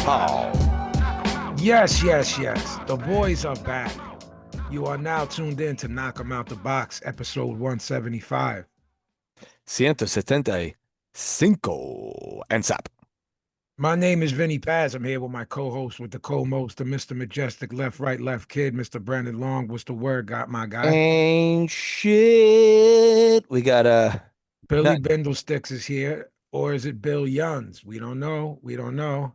Oh, Yes, yes, yes. The boys are back. You are now tuned in to Knock 'em Out the Box, episode 175. 175 and sap. My name is Vinny Paz. I'm here with my co-host with the co-most, the Mr. Majestic Left, Right, Left Kid, Mr. Brandon Long. What's the word, got my guy? Ain't shit. We got Billy not Bindlesticks is here, or is it Bill Yuns? We don't know. We don't know.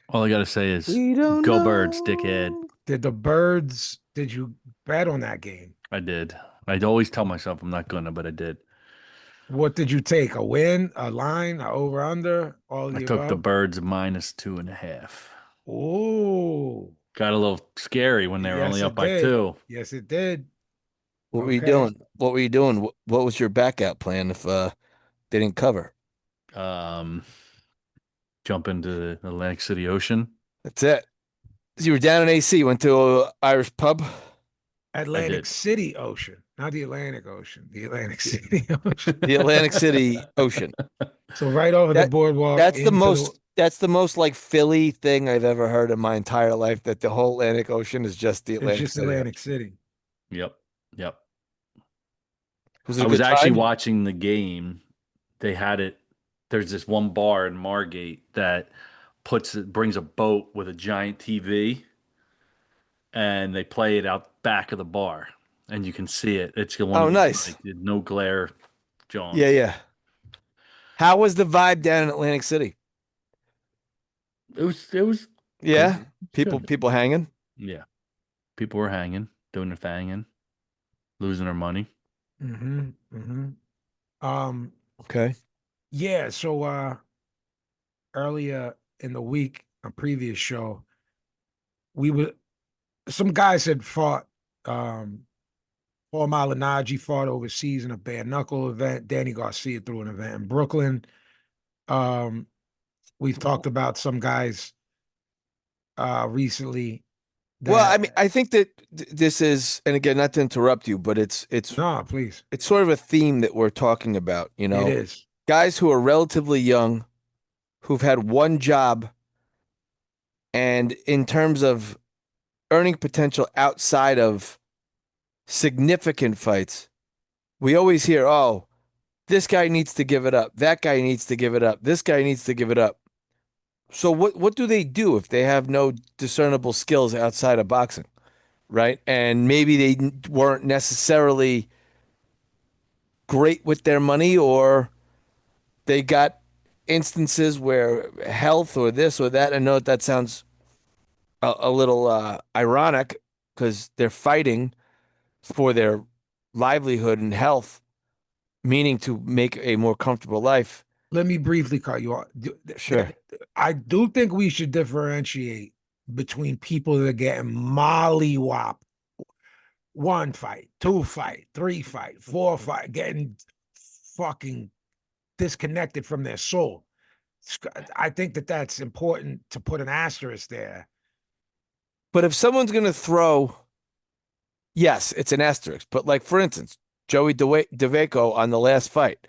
All I gotta say is we don't go birds, dickhead. know. Did you bet on that game? I did. I'd always tell myself I'm not gonna, but I did. What did you take? A win, a line, a over under, all of I the took the above? birds -2.5. Oh, Got a little scary when they were only yes, up it by did. two. Yes, it did. What were you Okay. doing? What were you doing? What was your back out plan if they didn't cover? Um, jump into the Atlantic City Ocean. That's it. You were down in AC, went to a Irish pub. Atlantic did. City Ocean, not the Atlantic Ocean, the Atlantic City Ocean. The Atlantic City Ocean. So right over the That boardwalk that's the into the. most like Philly thing I've ever heard in my entire life. That the whole Atlantic Ocean is just the It's Atlantic just City Atlantic Ocean. City. Yep. Yep. Was it I a was good actually time? watching the game. They had it. There's this one bar in Margate that brings a boat with a giant TV, and they play it out back of the bar, and you can see it. It's one Oh, of those nice. like no glare Yeah, jaunts. yeah. How was the vibe down in Atlantic City? It was good. Yeah, It's people good. people hanging. Yeah, people were hanging, doing their thing, losing their money. Mm-hmm. Mm-hmm. Um, Okay. yeah, so earlier in the week, a previous show, we were some guys had fought Paul Malignaggi fought overseas in a bare knuckle event. Danny Garcia threw an event in Brooklyn. Um, we've talked about some guys recently Well, I that mean, I think that this is, and again, not to interrupt you, but no, please. it's sort of a theme that we're talking about. It is. Guys who are relatively young, who've had one job, and in terms of earning potential outside of significant fights, we always hear, "Oh, this guy needs to give it up. That guy needs to give it up. This guy needs to give it up." So what do they do if they have no discernible skills outside of boxing, right? And maybe they weren't necessarily great with their money, or they got instances where health or this or that. I know that sounds a little ironic because they're fighting for their livelihood and health, meaning to make a more comfortable life. Let me briefly cut you off. Sure. I do think we should differentiate between people that are getting mollywop one fight, two fight, three fight, four fight, getting fucking disconnected from their soul. I think that that's important to put an asterisk there. But if someone's going to throw, yes, it's an asterisk. But like, for instance, Joey DeVaco on the last fight,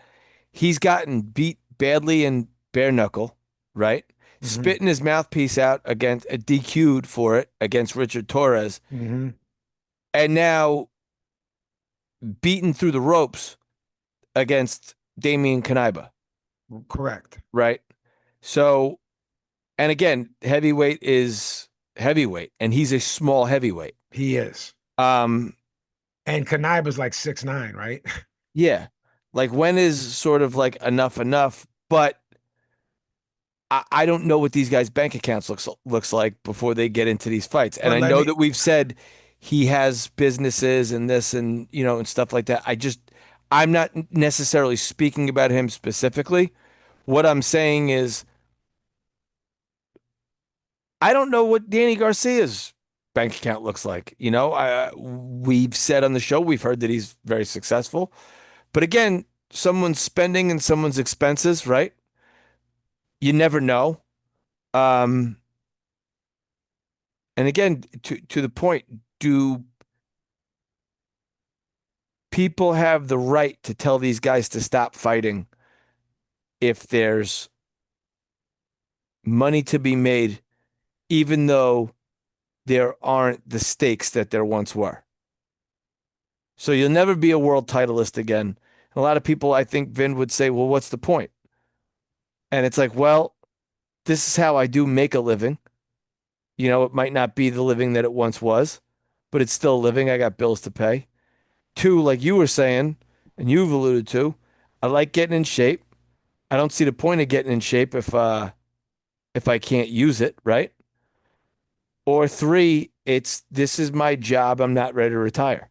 he's gotten beat badly in bare knuckle, right? Mm-hmm. Spitting his mouthpiece out against a DQ'd for it against Richard Torres, Mm-hmm. and now beaten through the ropes against Damian Kanaiba, Correct. right? So, and again, heavyweight is heavyweight, and he's a small heavyweight. He is. Um, And Kanaiba's like 6'9", right? yeah, like when is sort of like enough? But I don't know what these guys' bank accounts looks like before they get into these fights. And But I let know me that we've said he has businesses and this and and stuff like that. I'm not necessarily speaking about him specifically. What I'm saying is I don't know what Danny Garcia's bank account looks like. We've said on the show, we've heard that he's very successful. But again, someone's spending and someone's expenses, right? You never know. Um, and again, to the point, do people have the right to tell these guys to stop fighting if there's money to be made even though there aren't the stakes that there once were. So you'll never be a world titleist again. A lot of people, I think, Vin would say, well, what's the point? And it's like, well, this is how I do make a living. You know, it might not be the living that it once was, but it's still a living. I got bills to pay. Two, like you were saying, and you've alluded to, I like getting in shape. I don't see the point of getting in shape if I can't use it, right? Or three, it's this is my job. I'm not ready to retire.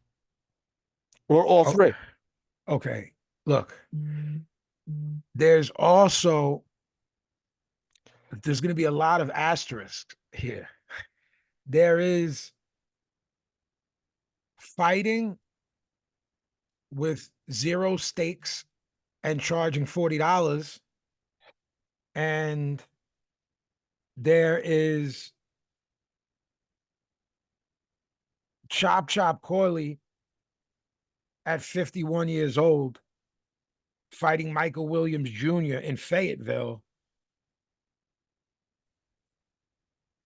Or all Oh, three. okay. Look, there's also there's going to be a lot of asterisks here. There is fighting with zero stakes and charging $40, and there is Chop Chop Corley at 51 years old fighting Michael Williams Jr. in Fayetteville.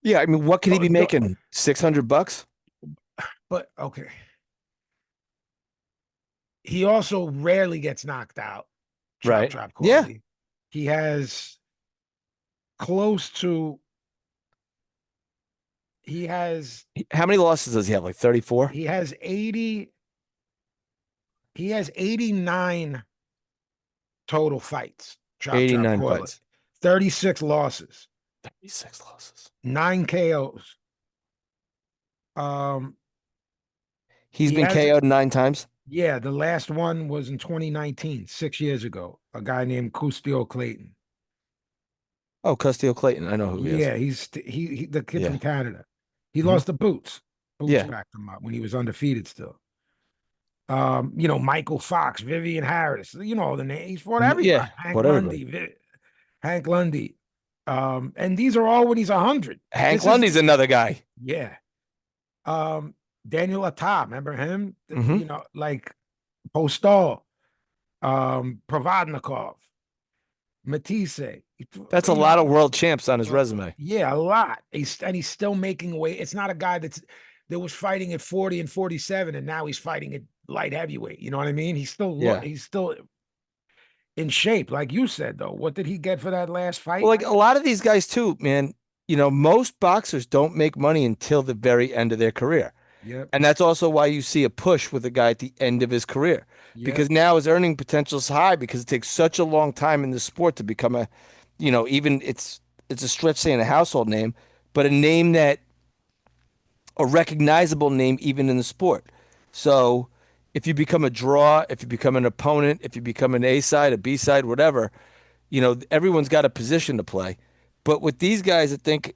Yeah, I mean, what could he Oh, be making? $600? but okay. He also rarely gets knocked out. Chop Right. Chop Yeah. Corley. He has close to he has How many losses does he have? Like 34? he has 80 he has 89 total fights. Chop Chop 89 Corley. fights. 36 losses, 36 losses. 9 KOs. He's He been has KO'd 9 times. Yeah, the last one was in 2019, 6 years ago. A guy named Custio Clayton. Oh, Castillo Clayton. I know who he is. Yeah, he the kid Yeah. from Canada. He Mhm. lost to Boots. Boots Yeah. backed him up when he was undefeated still. Michael Fox, Vivian Harris, the name. He's fought Yeah. everybody. Hank Fought everybody. Lundy, Hank Lundy. And these are all when he's 100. Hank This is Lundy's another guy. Yeah. Daniel Atta, remember him? Mhm. Like Postal, Provodnikov, Matisse. That's a lot of world champs on his resume. Yeah, a lot. He's still making weight. It's not a guy that was fighting at 40 and 47, and now he's fighting at light heavyweight. You know what I mean? Yeah. He's still in shape, like you said. Though, what did he get for that last fight? Well, like a lot of these guys too, man, most boxers don't make money until the very end of their career. Yep. And that's also why you see a push with a guy at the end of his career. Yep. Because now his earning potential is high because it takes such a long time in the sport to become even it's a stretch saying a household name, but a recognizable name even in the sport. So if you become a draw, if you become an opponent, if you become an A side, a B side, whatever, everyone's got a position to play. But with these guys, I think,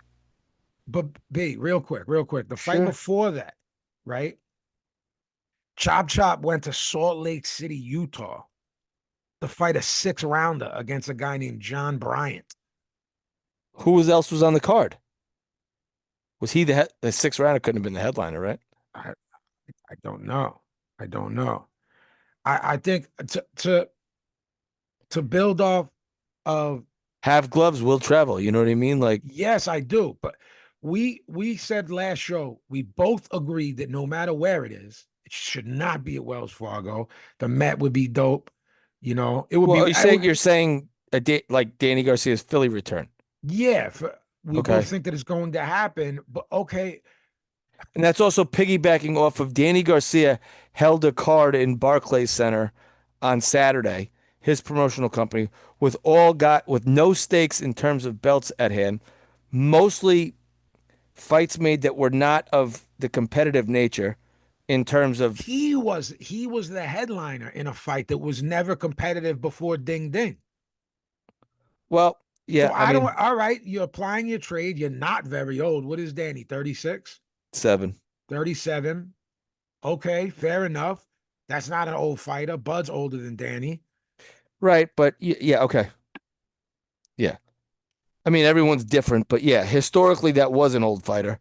But B, real quick, the fight sure, before that, right? Chop Chop went to Salt Lake City, Utah, to fight a 6-rounder against a guy named John Bryant. else was on the card? Was he the sixth rounder? Couldn't have been the headliner, right? I, I don't know. I don't know. I think to build off of Have gloves, will travel. You know what I mean? Like, yes, I do. But we said last show, we both agreed that no matter where it is, it should not be at Wells Fargo. The Met would be dope. It would well, be. you're saying like Danny Garcia's Philly return. Yeah, we both Okay. think that it's going to happen. But okay, And that's also piggybacking off of Danny Garcia held a card in Barclays Center on Saturday, his promotional company, with no stakes in terms of belts at hand, mostly fights made that were not of the competitive nature in terms of, he was the headliner in a fight that was never competitive before Ding Ding. well, So yeah, I I don't. mean, All right, you're applying your trade. You're not very old. What is Danny? 36, 7. 37. Okay, fair enough. That's not an old fighter. Bud's older than Danny. Right, but yeah, okay. Yeah. I mean, everyone's different, but yeah, historically that was an old fighter.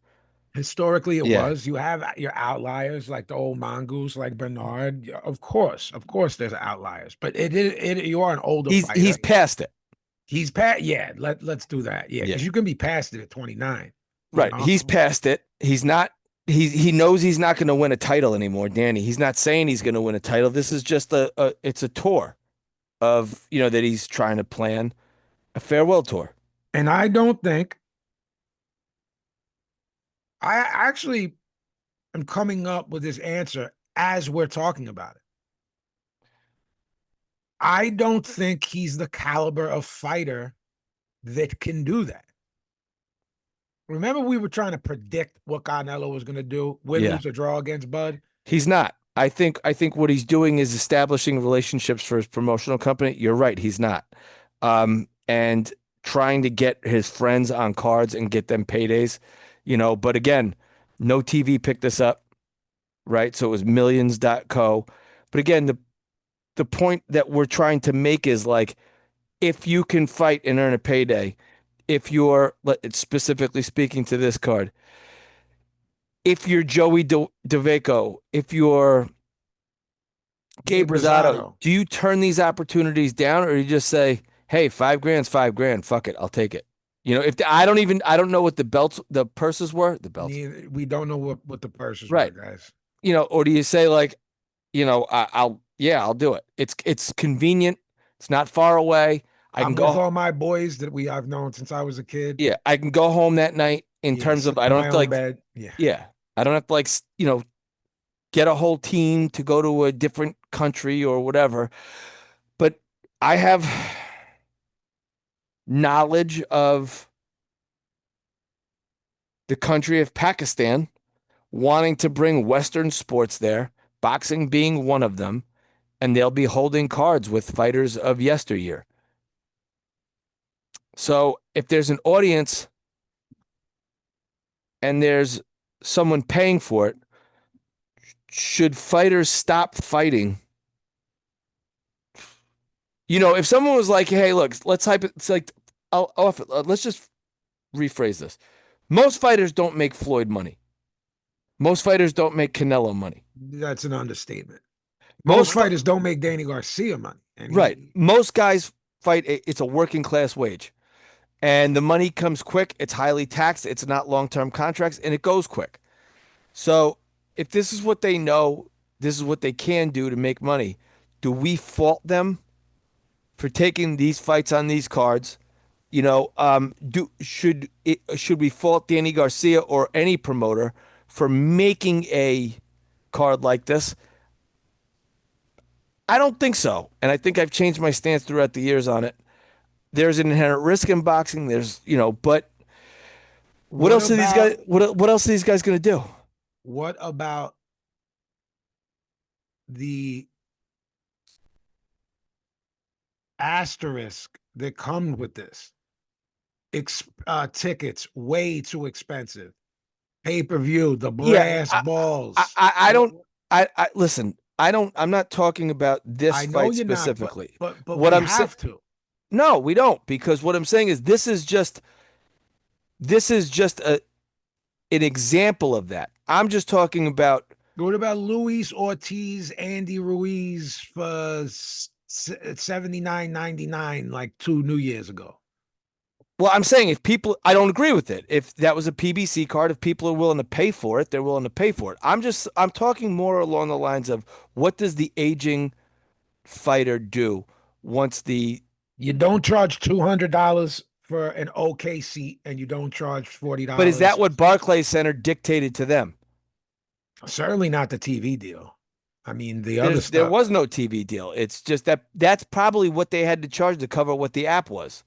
Historically, it Yeah. was. You have your outliers like the old mongoose, like Bernard. Of course, there's outliers, but you are an older fighter. He's past it. He's past. Yeah, let's do that. Yeah, Yeah. because you can be past it at 29. Right. He's past it. He's not. He knows he's not going to win a title anymore, Danny. He's not saying he's going to win a title. This is just it's a tour of, that he's trying to plan a farewell tour. And I don't think I actually am coming up with this answer as we're talking about it. I don't think he's the caliber of fighter that can do that. Remember, we were trying to predict what Canelo was going to do, win, Yeah. lose, or draw against Bud. He's not. I think what he's doing is establishing relationships for his promotional company. You're right, he's not. And trying to get his friends on cards and get them paydays, but again, no TV picked this up, right? So it was millions.co. But again, the point that we're trying to make is like, if you can fight and earn a payday, if you're specifically speaking to this card, if you're Joey DeVeco, if you're Gabe Rosado, do you turn these opportunities down, or you just say, "Hey, $5,000's $5,000. Fuck it, I'll take it." If I don't know what the purses were, the belts. We don't know what the purses right. were, guys. Or do you say like, I'll do it. It's convenient. It's not far away. I'm with all my boys that I've known since I was a kid. Yeah, I can go home that night in terms of I don't have to bed. Yeah, I don't have to get a whole team to go to a different country or whatever. But I have knowledge of the country of Pakistan wanting to bring Western sports there, boxing being one of them, and they'll be holding cards with fighters of yesteryear. So if there's an audience and there's someone paying for it, should fighters stop fighting? If someone was like, "Hey, look, let's hype it," it's like, let's just rephrase this. Most fighters don't make Floyd money. Most fighters don't make Canelo money. That's an understatement. Most fighters don't make Danny Garcia money. Right. Most guys fight, it's a working class wage. And the money comes quick. It's highly taxed. It's not long-term contracts, and it goes quick. So if this is what they know, this is what they can do to make money, do we fault them for taking these fights on these cards? Should we fault Danny Garcia or any promoter for making a card like this? I don't think so. And I think I've changed my stance throughout the years on it. There's an inherent risk in boxing. But what else are these guys? What else are these guys going to do? What about the asterisk that comes with this? Tickets way too expensive. Pay-per-view, the brass balls. I don't. Listen. I'm not talking about this fight specifically. But what I'm saying. No, we don't, because what I'm saying is this is just an example of that. I'm just talking about. What about Luis Ortiz, Andy Ruiz for $79.99 like 2 New Years ago? Well, I'm saying I don't agree with it. If that was a PBC card, if people are willing to pay for it, they're willing to pay for it. I'm talking more along the lines of, what does the aging fighter do once you don't charge $200 for an OK seat and you don't charge $40. But is that what Barclays Center dictated to them? Certainly not the TV deal. I mean, other stuff. There was no TV deal. It's just that's probably what they had to charge to cover what the app was.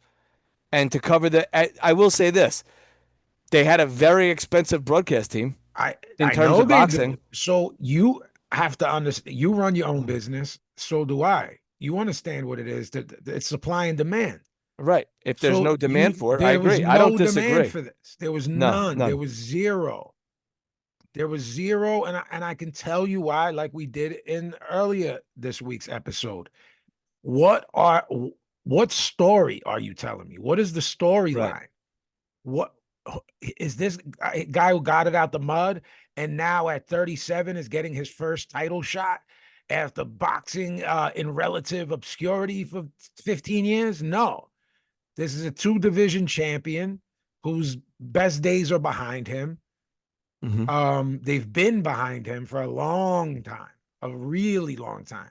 And to cover I will say this, they had a very expensive broadcast team in terms of boxing. So you have to understand, you run your own business. So do I. You understand what it is, that it's supply and demand. Right. If there's no demand for it, I agree. I don't disagree. Demand for this. There was none. There was zero. There was zero. And I can tell you why, like we did in earlier this week's episode. What story are you telling me? What is the storyline? Right. What is this guy who got it out the mud and now at 37 is getting his first title shot after boxing in relative obscurity for 15 years? No. This is a 2-division champion whose best days are behind him. Mhm. They've been behind him for a long time, a really long time.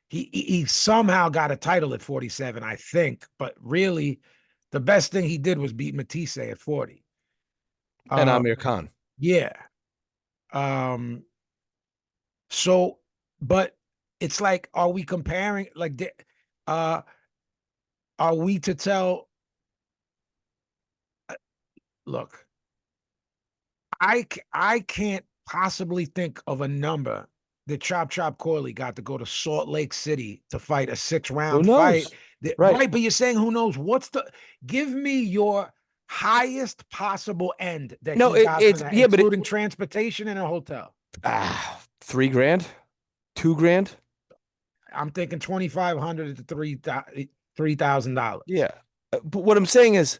He somehow got a title at 47, I think, but really, the best thing he did was beat Matisse at 40. And Uh, Amir Khan. yeah. Um, so, but it's like, are we comparing? Uh, are we to tell? Look, I can't possibly think of a number that Chop Corley got to go to Salt Lake City to fight a 6 round Who fight. knows? Right. Right, but you're saying who knows? Give me your highest possible end that No, he got for it's that, yeah, but including transportation and a hotel. 3 grand, 2 grand. I'm thinking 2,500 to $3,000. Yeah. But what I'm saying is,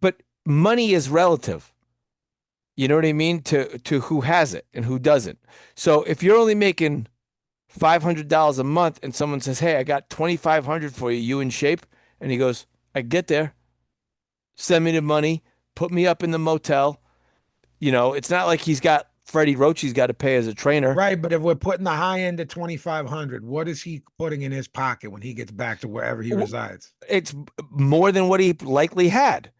but money is relative. You know what I mean? To who has it and who doesn't. So if you're only making $500 a month and someone says, "Hey, I got 2,500 for you, you in shape?" And he goes, "I get there. Send me the money, put me up in the motel." You know, it's not like he's got Freddie Roach he's got to pay as a trainer. Right, but if we're putting the high end at 2,500, what is he putting in his pocket when he gets back to wherever he resides? It's more than what he likely had.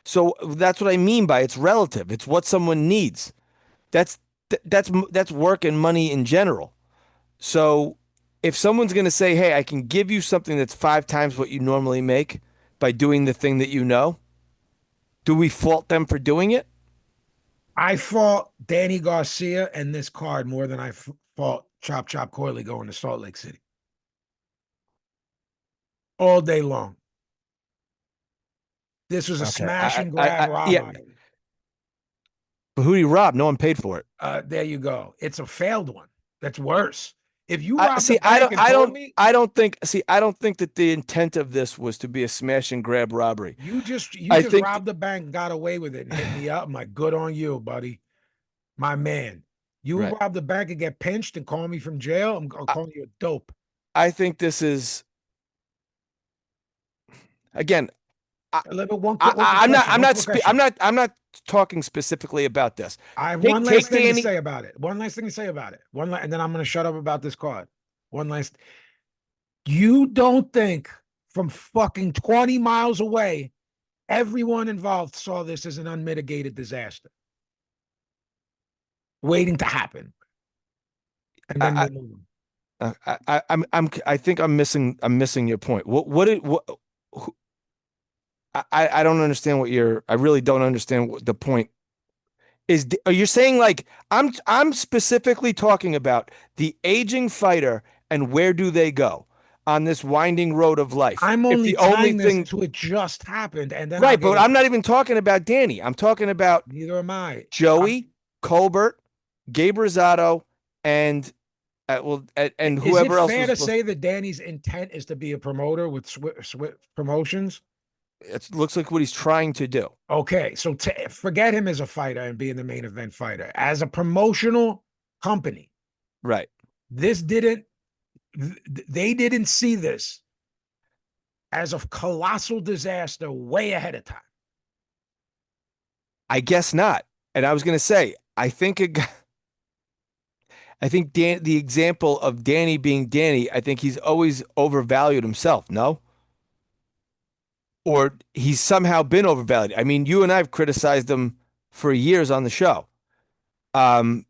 So that's what I mean by it's relative. It's what someone needs. That's that's work and money in general. So if someone's going to say, "Hey, I can give you something that's 5 times what you normally make by doing the thing that you know," do we fault them for doing it? I fought Danny Garcia and this card more than I fought Chop Coyley going to Salt Lake City all day long. This was a Okay. smash and grab Yeah. robbery. But who do you rob? No one paid for it. There you go. It's a failed one. That's worse. If you robbed the See, bank and told me I don't think that the intent of this was to be a smash and grab robbery. you I just think, robbed the bank and got away with it and hit me up, I'm like, good on you, buddy. My man. You right. rob the bank and get pinched and call me from jail, I'm I, calling you a dope. I think this is again. One quick question. One quick question. I'm not talking specifically about this. I have one last Take thing to Danny. say about it. One last thing to say about it. And then I'm going to shut up about this card. One last. You don't think from fucking 20 miles away, everyone involved saw this as an unmitigated disaster waiting to happen, and then I, they move on. I think I'm missing your point. Who, I don't understand what you're. I really don't understand what the point is. Are you saying like I'm specifically talking about the aging fighter and where do they go on this winding road of life? I'm If only the only tying this thing to it just happened, and then I'll right, get but it. I'm not even talking about Danny. I'm talking about Neither am I. Joey, Colbert, Gabe Rosado, and and Is it whoever else fair was to supposed. say that Danny's intent is to be a promoter with Swift Promotions? It looks like what he's trying to do. Okay, so forget him as a fighter and being the main event fighter. As a promotional company, Right. this didn't, they didn't see this as a colossal disaster way ahead of time. I guess not. And I was going to say, I think the example of Danny being Danny, I think he's always overvalued himself. No, or he's somehow been overvalued. I mean, you and I have criticized him for years on the show. Um,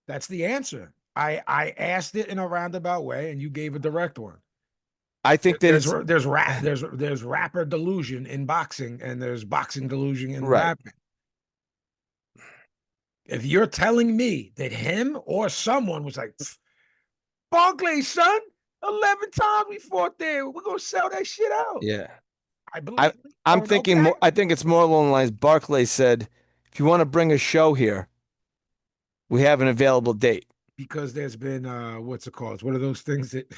That's the answer. I asked it in a roundabout way, and you gave a direct one. I think that it's There's rapper delusion in boxing, and there's boxing delusion in right. rapping. If you're telling me that him or someone was like, Barclay, son, 11 times we fought there, we're gonna sell that shit out. Yeah. I I believe. I'm Going, thinking okay, more. I think it's more along the lines. Barclay said, "If you want to bring a show here, we have an available date." because there's been what's it called? What are those things that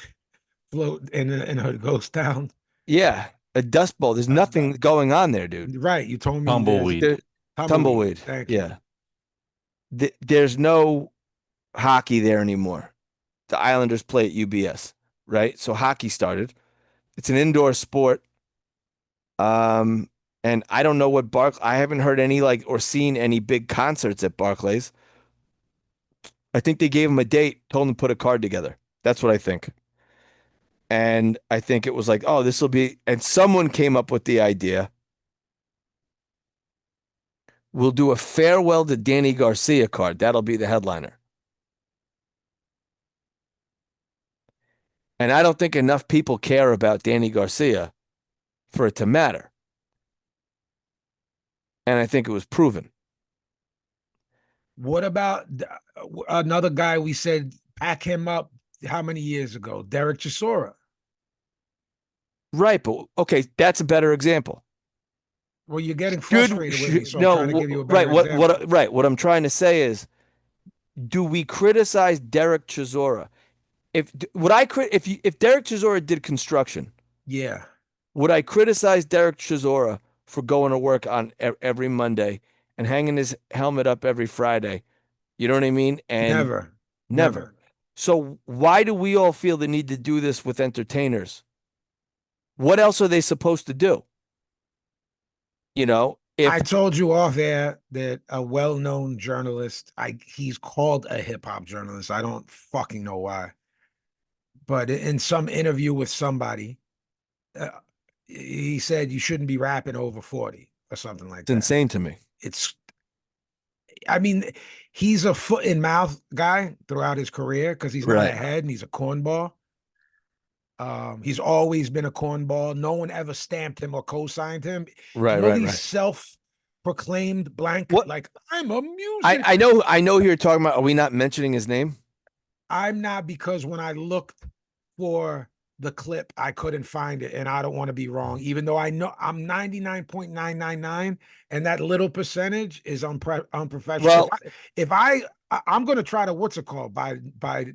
float in a ghost town? Yeah, a dust bowl. There's nothing going on there, dude. Right. You told me there's Tumbleweed. Tumbleweed. Thank you. Yeah. There's no hockey there anymore. The Islanders play at UBS, right? So hockey started. It's an indoor sport. Um, And I don't know what I haven't heard any like or seen any big concerts at Barclays. I think they gave him a date, told him to put a card together. That's what I think. And I think it was like, oh, this will be, and someone came up with the idea. We'll do a farewell to Danny Garcia card. That'll be the headliner. And I don't think enough people care about Danny Garcia for it to matter. And I think it was proven. What about another guy we said pack him up how many years ago? Derek Chisora. Right, but okay, that's a better example. Well, you're getting frustrated with me, so no, I'm trying to give you a better right. example. What I'm trying to say is, do we criticize Derek Chisora? If Derek Chisora did construction, Yeah, would I criticize Derek Chisora for going to work on every Monday and hanging his helmet up every Friday? You know what I mean? And never. never. So why do we all feel the need to do this with entertainers? What else are they supposed to do? You know, if I told you off air that a well-known journalist, he's called a hip hop journalist. I don't fucking know why, but in some interview with somebody, uh, he said you shouldn't be rapping over 40 or something like it's that. insane to me. I mean, he's a foot in mouth guy throughout his career because he's not Right. ahead and he's a cornball. He's always been a cornball. No one ever stamped him or co-signed him. Right, You know right, these right. self-proclaimed blank, What? like I'm a music. I know who you're talking about. Are we not mentioning his name? I'm not, because when I looked for the clip, I couldn't find it, and I don't want to be wrong, even though I know I'm 99.999, and that little percentage is unprofessional. Well, I'm going to try to what's it called by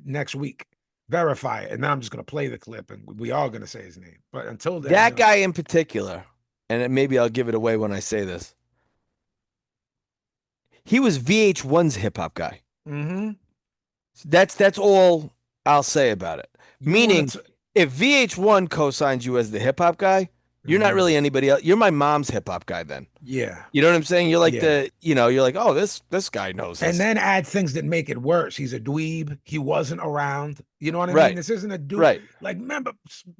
next week, verify it, and then I'm just going to play the clip, and we are going to say his name. But until then, that guy in particular, and maybe I'll give it away when I say this. He was VH1's hip hop guy. Mm-hmm. That's all I'll say about it. Meaning, To, if VH1 co-signs you as the hip hop guy, you're not really anybody else. You're my mom's hip hop guy then. Yeah. You know what I'm saying? You're like Yeah. you're like, oh, this guy knows this. And then add things that make it worse. He's a dweeb. He wasn't around. You know what I Right. mean? This isn't a dude. Right. Like, remember,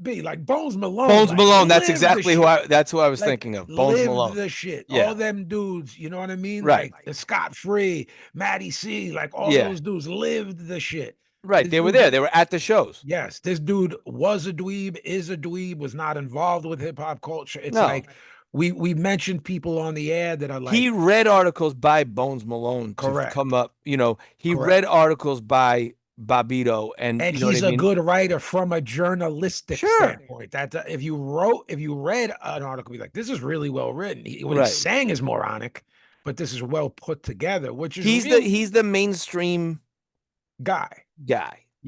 like Bones Malone. Bones like, Malone. That's lived exactly the shit. that's who I was Like, thinking of. Bones lived Malone. the shit. Yeah. All them dudes, you know what I mean? Right. Like Scott Free, Matty C, like all Yeah. those dudes lived the shit. Right. This They were dude- there. They were at the shows. Yes, this dude was a dweeb, is a dweeb, was not involved with hip hop culture. It's No. like we mentioned people on the air that are like, He read articles by Bones Malone to Correct. come up. You know, he Correct. read articles by Bobito, and you know he's what I a mean? good writer from a journalistic Sure. standpoint. That if you read an article, be like, this is really well written. What Right. he's saying is moronic, but this is well put together. Which is He's the mainstream guy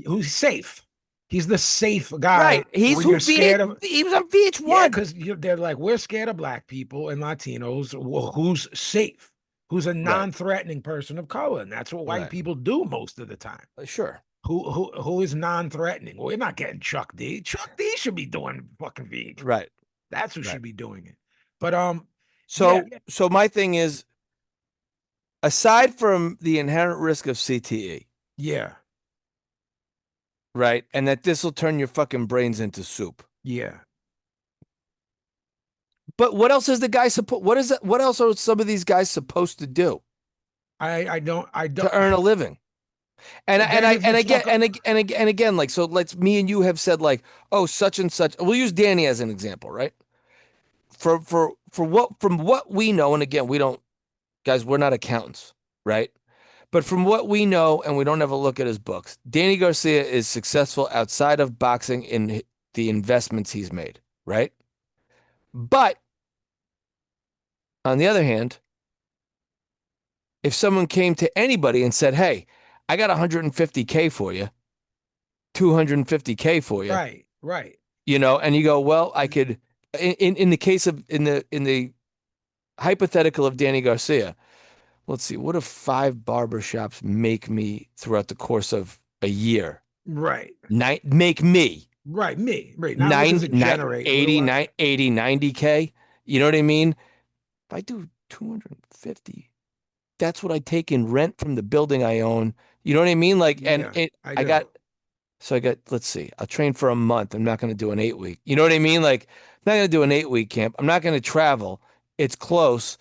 who's safe. He's the safe guy. Right. He's when who you're scared of. He was on VH1. Yeah, because they're like, we're scared of black people and Latinos. Well, who's safe? Who's a non-threatening person of color? And that's what white people do most of the time. Sure. Who is non-threatening? Well, we're not getting Chuck D. Chuck D should be doing fucking VH. Right. That's who should be doing it. But so my thing is, aside from the inherent risk of CTE, yeah, right, and that this will turn your fucking brains into soup. Yeah. But what else is the guy supposed? What else are some of these guys supposed to do? I don't to earn a living. And again, like, so me and you have said like, oh, such and such. We'll use Danny as an example, right? From what we know, and again, we're not accountants, right? But from what we know, and we don't have a look at his books, Danny Garcia is successful outside of boxing in the investments he's made, right? But on the other hand, if someone came to anybody and said, hey, I got 150K for you, 250K for you. Right. You know, and you go, well, I could, in the case of, in the hypothetical of Danny Garcia, let's see, what if 5 barbershops make me throughout the course of a year? Right. Make me. Right, me. Right. 80, 90K. You know what I mean? if I do 250, that's what I take in rent from the building I own. You know what I mean? Like, and Yeah, I I do. got, so I got, let's see, I'll train for a month. I'm not going to do an 8 week. You know what I mean? Like, I'm not going to do an 8 week camp. I'm not going to travel. It's close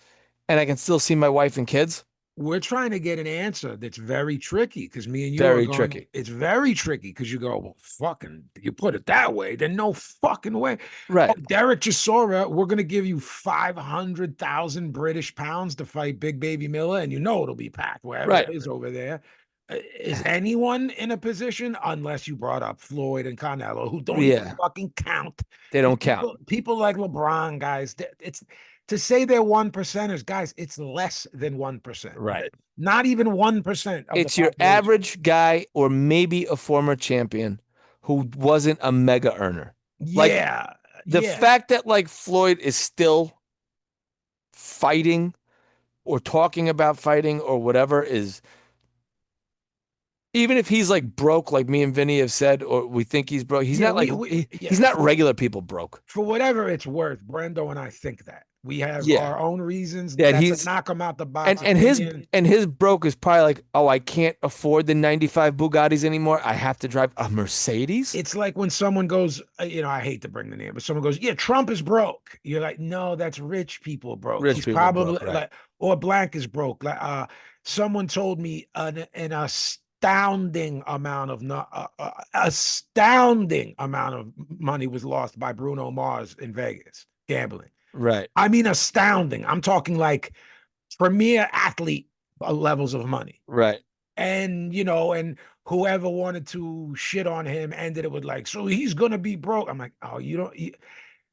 and I can still see my wife and kids. We're trying to get an answer that's very tricky because me and you are Very going, tricky. it's very tricky because you go, well, fucking, you put it that way, then no fucking way. Oh, Right. Derek Chisora, we're going to give you 500,000 British pounds to fight Big Baby Miller, and you know it'll be packed wherever Right. it is over there. Is anyone in a position, unless you brought up Floyd and Canelo, who don't even Yeah. fucking count? They don't count. People like LeBron, guys, it's to say they're one percenters, guys, it's less than 1%. Right. Not even 1% of the It's your population. average guy or maybe a former champion who wasn't a mega earner. Like Yeah, the yeah. fact that like Floyd is still fighting or talking about fighting or whatever is, even if he's like broke, like me and Vinny have said, or we think he's broke, he's Yeah, not like he's yeah, not regular people broke. for whatever it's worth, Brendo and I think that. We have Yeah. our own reasons. That That's a he's knock him out the box and his opinion. and his broke is probably like, oh, I can't afford the 95 Bugattis anymore. I have to drive a Mercedes. It's like when someone goes, I hate to bring the name, but someone goes, yeah, Trump is broke. You're like, no, that's rich people broke. Rich He's people broke, probably right? like, or blank is broke. Like, someone told me an astounding amount of astounding amount of money was lost by Bruno Mars in Vegas gambling. Right. I mean, astounding. I'm talking like premier athlete levels of money. Right. And whoever wanted to shit on him ended it with like, so he's gonna be broke. I'm like, oh,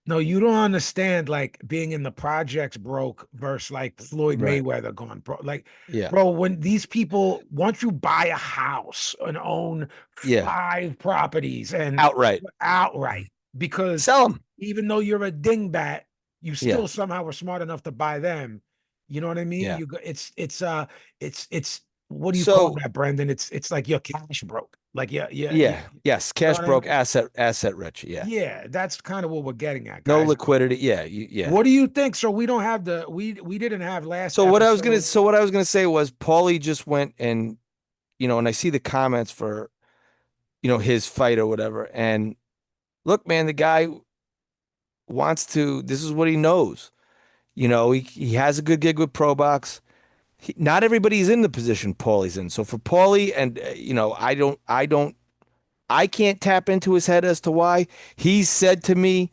no, you don't understand, like being in the projects broke versus like Floyd Right. Mayweather going broke. Like, Yeah. bro, when these people, once you buy a house and own Yeah. 5 properties and Outright. outright, because Sell them. even though you're a dingbat, you Yeah. still somehow were smart enough to buy them. You know what I mean? Yeah. You go, it's what do you call So that, Brendan? It's like you're cash broke. Like yeah. Yes. you know Cash what I mean? broke, asset rich. Yeah. Yeah, that's kind of what we're getting at, No guys. liquidity. Yeah. Yeah. What do you think? So we don't have we didn't have last So episode. what I was gonna say was Paulie just went and and I see the comments for his fight or whatever. And look, man, the guy wants to. This is what he knows. He has a good gig with Pro Box. Not everybody's in the position Paulie's in. So for Paulie, and I can't tap into his head as to why. He's said to me,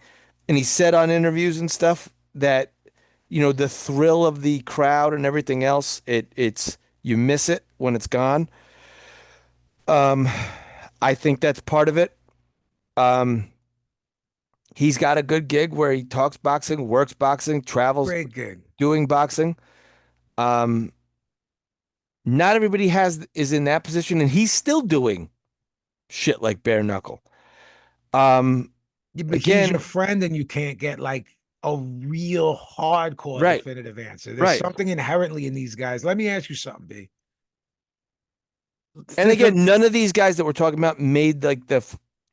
and he said on interviews and stuff that the thrill of the crowd and everything else, it's you miss it when it's gone. Um, I think that's part of it. Um, he's got a good gig where he talks boxing, works boxing, travels Great gig. doing boxing. Um, Not everybody is in that position, and he's still doing shit like bare knuckle. Um, Yeah, but he's your again, friend, and you can't get like a real hardcore right, definitive answer. There's right. something inherently in these guys. Let me ask you something, B. And Think of again, none of these guys that we're talking about made like the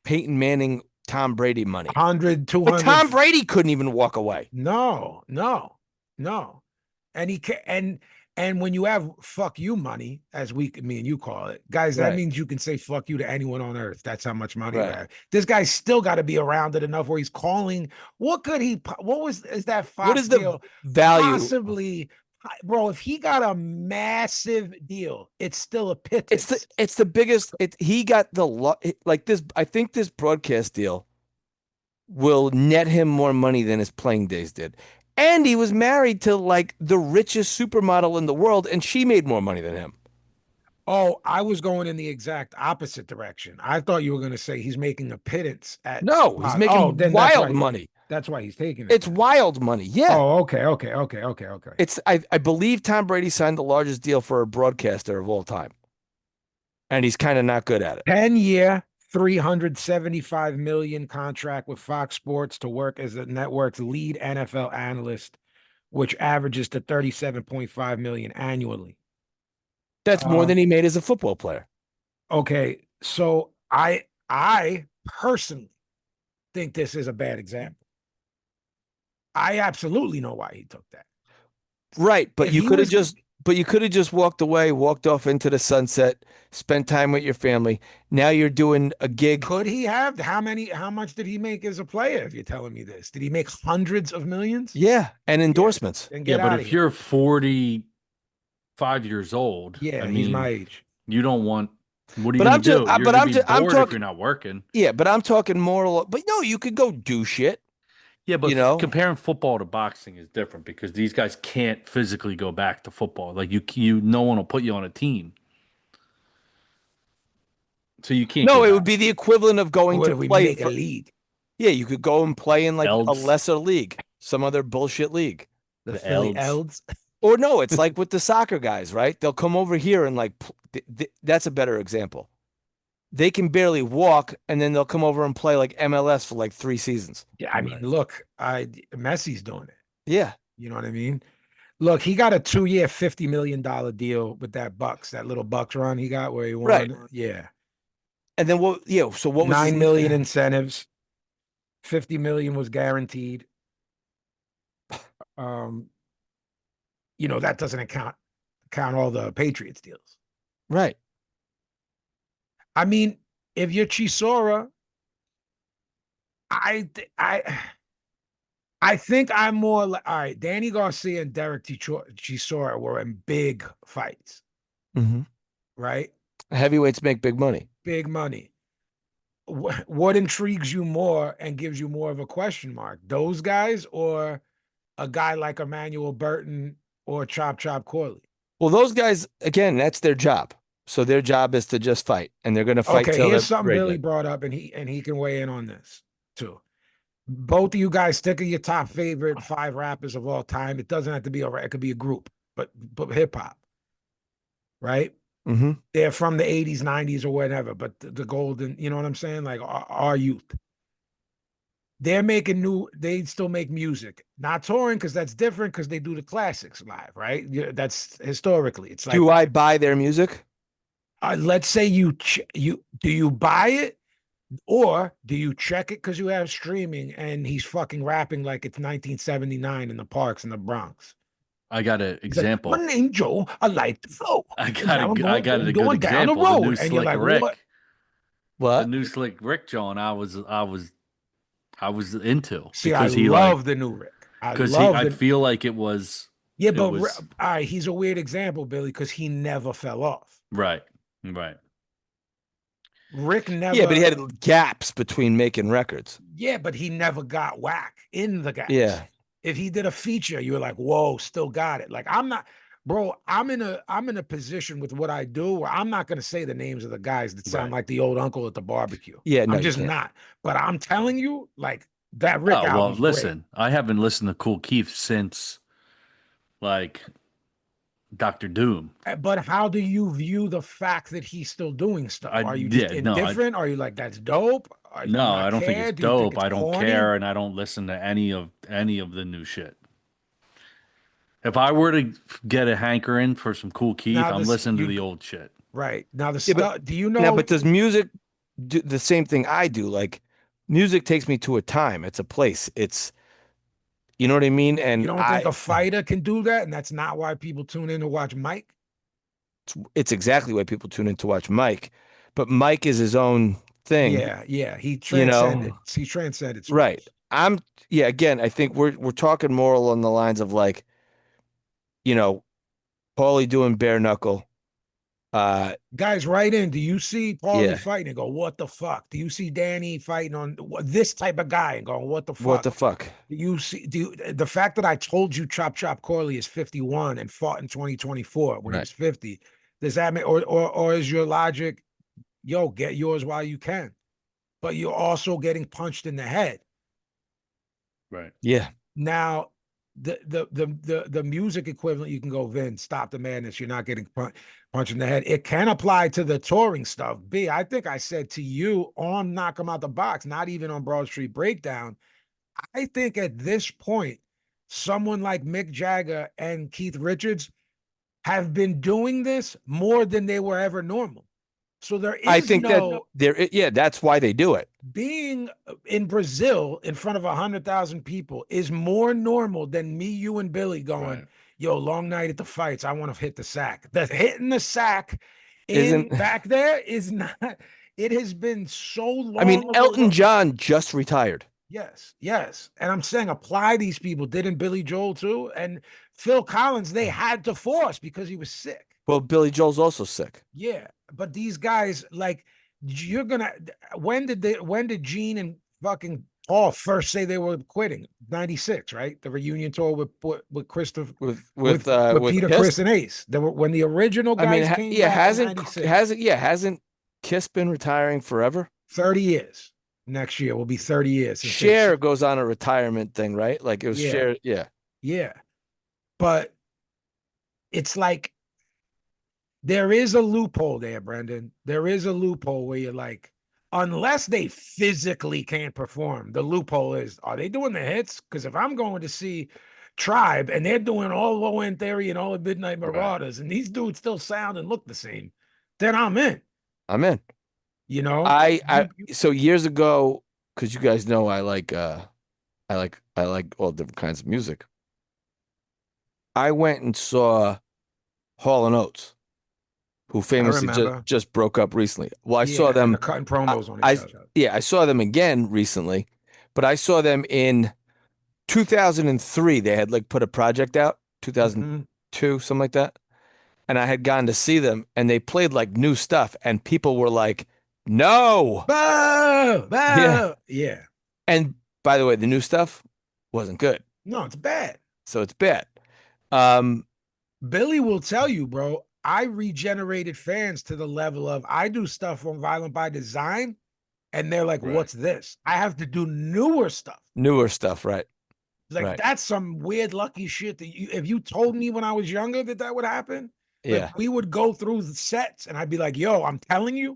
Peyton Manning, Tom Brady money. 100, Like 200. Tom Brady couldn't even walk away. No, no, no. And he can and when you have fuck you money, as me and you call it, guys, that Right, means you can say fuck you to anyone on earth. That's how much money you right. have. This guy's still got to be around it enough where he's calling. Is that What Fox is the deal? value? Possibly, bro, if he got a massive deal, it's still a It's the pittance. it's the biggest. He got like this. I think this broadcast deal will net him more money than his playing days did. And he was married to like the richest supermodel in the world, and she made more money than him. Oh, I was going in the exact opposite direction. I thought you were going to say he's making a pittance at No, he's Fox. Oh, making then that's wild why. money. That's why he's taking it It's then. wild money. Yeah. Oh, okay. I believe Tom Brady signed the largest deal for a broadcaster of all time. And he's kind of not good at it. 10-year, 375 million contract with Fox Sports to work as the network's lead NFL analyst, which averages to 37.5 million annually. That's more than he made as a football player. Okay, so I personally think this is a bad example. I absolutely know why he took that. Right, but If you he could have was, just walked away, walked off into the sunset, spent time with your family. Now you're doing a gig. could he have how much did he make as a player? If you're telling me this, did he make hundreds of millions? Yeah, and Yeah, endorsements. then Yeah, get but out of if here. you're 45 years old, I Yeah, he's my mean, age. you don't want. What are you But gonna I'm just do? I- You're but gonna I'm be just I'm bored if talking you're not working. yeah, but I'm talking moral. But no, you could go do shit, Yeah, but you know? comparing football to boxing is different because these guys can't physically go back to football. Like no one will put you on a team, so you can't go No, it would back. be the equivalent of going What to if we play make a for league? yeah, you could go and play in like a Elds, lesser league, some other bullshit league. The the Philly Elds. Elds? Or no, it's like with the soccer guys, right? They'll come over here and like that's a better example. They can barely walk and then they'll come over and play like MLS for like 3 seasons. Yeah, I mean, Right. look, Messi's doing it. Yeah. You know what I mean? Look, he got a 2-year, $50 million deal with that little Bucks run he got where he Right. won. Yeah. And then so what was his 9 million incentives, 50 million was guaranteed. Um, that doesn't count all the Patriots deals. right. I mean, if you're Chisora, I think I'm more like, all right, Danny Garcia and Derek Chisora were in big fights, Mm-hmm. right? Heavyweights make big money. Big money. What intrigues you more and gives you more of a question mark? Those guys or a guy like Emmanuel Burton or Chop Chop Corley? Well, those guys, again, that's their job. So their job is to just fight, and they're going to fight Okay, till here's they're something brain Billy dead. brought up, and he can weigh in on this too. Both of you guys stick of your top favorite 5 rappers of all time. It doesn't have to be it could be a group, but hip hop, right? Mm-hmm. They're from the 80s, 90s, or whatever, but the golden, you know what I'm saying? Like our youth. They still make music, not touring because that's different because they do the classics live, right? That's historically. It's like, Do I buy their music? let's say do you buy it or do you check it because you have streaming and he's fucking rapping like it's 1979 in the parks in the Bronx? I got an He's like, my example. name Joe, I like the flow. I And now I'm I got a good going down the example. The new road, and you're Slick like, what? Rick, the What? new Slick Rick John. I was into See, I because love the new Rick. I feel like Yeah, it but was all right, he's a weird example, Billy, because he never fell off. right, right. Rick Yeah, but he never, had gaps between making records. yeah, but he never got whack in the gaps. Yeah. If he did a feature, you were like, whoa, still got it. Like I'm not, bro. I'm in a position with what I do where I'm not gonna say the names of the guys that sound Right. like the old uncle at the barbecue. Yeah, no, I'm you just can't. not. But I'm telling you, like that Rick Oh well, album's great. listen. I haven't listened to Cool Keith since like Doctor Doom. But how do you view the fact that he's still doing stuff? I Are you just yeah no indifferent? Are you like that's dope? Or do you no not I don't think care? it's Do you think dope. it's I don't corny? care, and I don't listen to any of the new shit. If I were to get a hankering for some Cool Keith, Now I'm this listening to you the old shit. right now the Yeah, but stuff. Do you now, know? but does music do the same thing I do? Like, music takes me to a time. It's a place. You know what I mean? You And don't think a fighter can do that, and that's not why people tune in to watch Mike? it's exactly why people tune in to watch Mike. But Mike is his own thing, Yeah, yeah. He you transcended. know? He transcended Right. sports. Yeah, again, I think we're talking more along the lines of like, you know, Paulie doing bare knuckle. Guys, right in. Do you see Paulie Yeah. fighting and go, "What the fuck"? Do you see Danny fighting on this type of guy and going, "What the What fuck"? the fuck? The fact that I told you Chop Chop Corley is 51 and fought in 2024 when he Right. was 50, does that mean or is your logic, yo, get yours while you can? But you're also getting punched in the head. Right. Yeah. Now, the music equivalent, you can go, Vin, stop the madness. You're not getting punched in the head. It can apply to the touring stuff. B, I think I said to you on Knock 'em Out the Box, not even on Broad Street Breakdown. I think at this point, someone like Mick Jagger and Keith Richards have been doing this more than they were ever normal. So there I is think that no yeah, that's why they do it. being in Brazil in front of 100,000 people is more normal than me, you, and Billy going, Right. yo, long night at the fights. I want to hit the sack. The hitting the sack in Isn't back there is not. It has been so I mean, long of a Elton road. John just retired. Yes, yes. And I'm saying apply these people. Didn't Billy Joel too? And Phil Collins, they had to force because he was sick. Well, Billy Joel's also sick. Yeah. But these guys, like, you're gonna when did Gene and fucking Paul first say they were quitting? 96, right? The reunion tour with Christopher with With Peter, Kiss. Chris, and Ace. They were when the original I mean, guys came yeah, back in 96. hasn't Kiss been retiring forever? 30 years. Next year will be 30 years since Cher goes on a retirement thing, right? Like it was yeah, Cher, yeah. yeah. But it's like there is a loophole there, Brendan. There is a loophole where you're like, unless they physically can't perform, the loophole is, are they doing the hits? Because if I'm going to see Tribe and they're doing all Low End Theory and all the Midnight Marauders, and these dudes still sound and look the same, then I'm in. I'm in. You know, I so years ago, because you guys know I like all different kinds of music. I went and saw Hall and Oates, who famously remember. just broke up recently. Well, I saw And them. they're cutting promos on I each other. yeah, I saw them again recently, but I saw them in 2003. They had like put a project out, 2002, something like that. And I had gone to see them, and they played like new stuff, and people were like, "No." Bow, Yeah. bow. Yeah. And by the way, the new stuff wasn't good. No, it's bad. So it's bad. Um, Billy will tell you, bro, I regenerated fans to the level of I do stuff on Violent by Design, and they're like, Right. what's this? I have to do newer stuff. newer stuff, right? Like, Right. that's some weird, lucky shit that if you told me when I was younger that would happen, Yeah. like, we would go through the sets and I'd be like, yo, I'm telling you,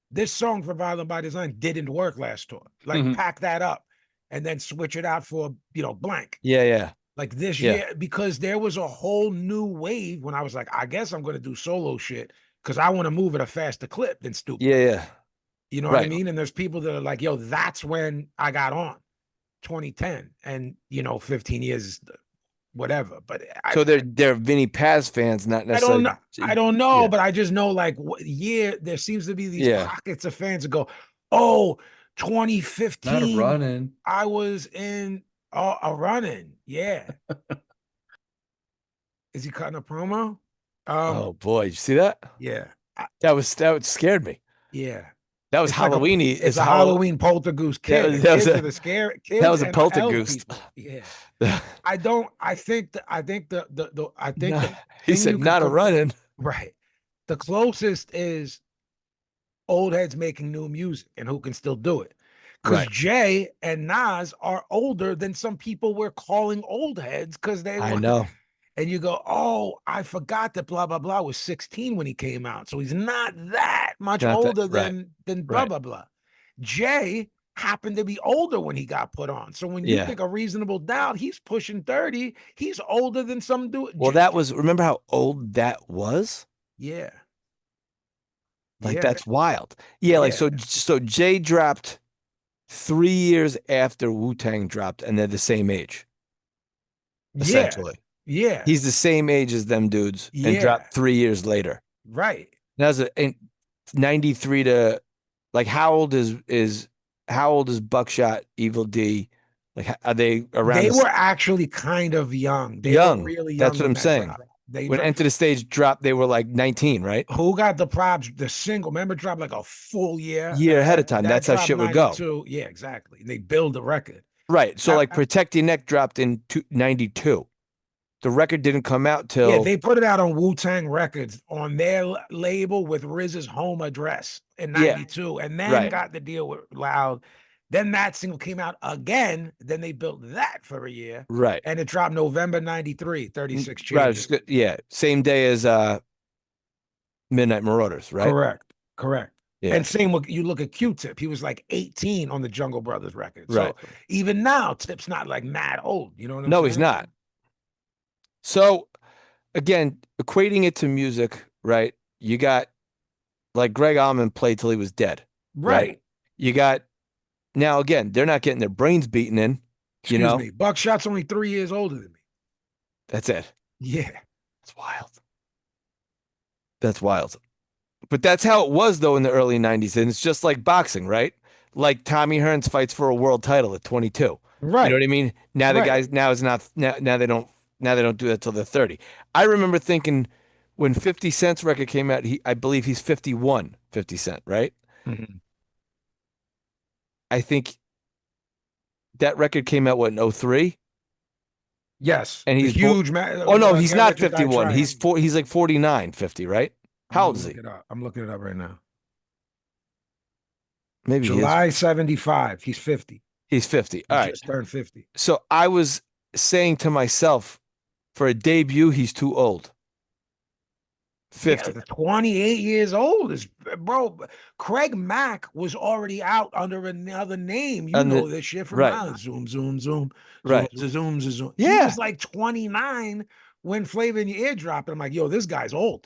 this song for Violent by Design didn't work last tour. Like, Mhm. pack that up and then switch it out for, blank. Yeah, yeah. Like this Yeah. year, because there was a whole new wave when I was like, I guess I'm going to do solo shit because I want to move at a faster clip than stupid. Yeah, yeah. You know what I Right. mean? And there's people that are like, yo, that's when I got on 2010 and, 15 years is whatever. But So they're Vinnie Paz fans, not I don't necessarily. know. I don't know, Yeah. but I just know like what year there seems to be these Yeah. pockets of fans that go, oh, Not 2015, running. I was in a running. Yeah. Is he cutting a promo? Oh boy, you see that? Yeah. That scared me. Yeah. That was It's like Halloweeny. it's a Halloween poltergeist kid. That The was kids a- are the scary that kids was a and elf poltergeist. people. Yeah. I think the He thing said, you could not a running. right. The closest is old heads making new music and who can still do it. Because Right. Jay and Nas are older than some people we're calling old heads because they I want. know. And you go, oh, I forgot that blah blah blah was 16 when he came out, so he's not that much Not that- older right, than blah right. blah blah. Jay happened to be older when he got put on, so when you Yeah. think a reasonable doubt, he's pushing 30. He's older than some dude. Well, remember how old that was? Yeah. Like Yeah, that's wild. Yeah, like yeah. so Jay dropped 3 years after Wu-Tang dropped, and they're the same age, Yeah, essentially. yeah, He's the same age as them dudes and Yeah. dropped 3 years later. right. That was in 93 to like how old is Buckshot, Evil D? Like are they around They the were actually kind of young. They young? were really young. That's what when I'm that saying. dropped. They When dropped. Enter the Stage dropped, they were like 19, right? Who got the props? The single, remember, dropped like a full year Ahead of time. That That's how dropped shit would go. 92. Yeah, exactly. They build the record. Right. So I- like Protect Your Neck dropped in 92. The record didn't come out till Yeah, they put it out on Wu-Tang Records on their label with RZA's home address in Yeah. 92, and then Right. got the deal with Loud. Then that single came out again. Then they built that for a year, right. and it dropped November 93, 36 Right. changes. Yeah. Same day as Midnight Marauders, right? Correct. Yeah. And same with you look at Q-Tip. He was like 18 on the Jungle Brothers record. Right. So even now, Tip's not like mad old. You know what I'm No, saying? he's not. So again, equating it to music, right? You got like Greg Allman played till he was dead. Right. You got now again, they're not getting their brains beaten in. Excuse me. Buckshot's only 3 years older than me. That's it. Yeah. It's wild. That's wild. But that's how it was though in the early 90s. And it's just like boxing, right? Like Tommy Hearns fights for a world title at 22. You know what Right. I mean? Now the Right. guys now is not now they don't do that till they're 30. I remember thinking when 50 Cent's record came out, I believe he's 51, 50 Cent, right? Mhm. I think that record came out what in '03, Yes. and The he's huge oh no, he's Get not Rich or Die 51. Trying. He's like 49, 50, right? I'm How gonna old is look he? it up. I'm looking it up right now. Maybe he is. July 75. He's 50. He's 50. He All right. just turned 50. So I was saying to myself, for a debut, he's too old. Yeah, 50. the 28 years old is bro. Craig Mack was already out under another name. You And know this shit from right, now. Zoom, zoom, zoom, zoom, right. zoom, zoom, zoom. He Yeah. was like 29 when Flavor in Your Ear dropped. I'm like, yo, this guy's old.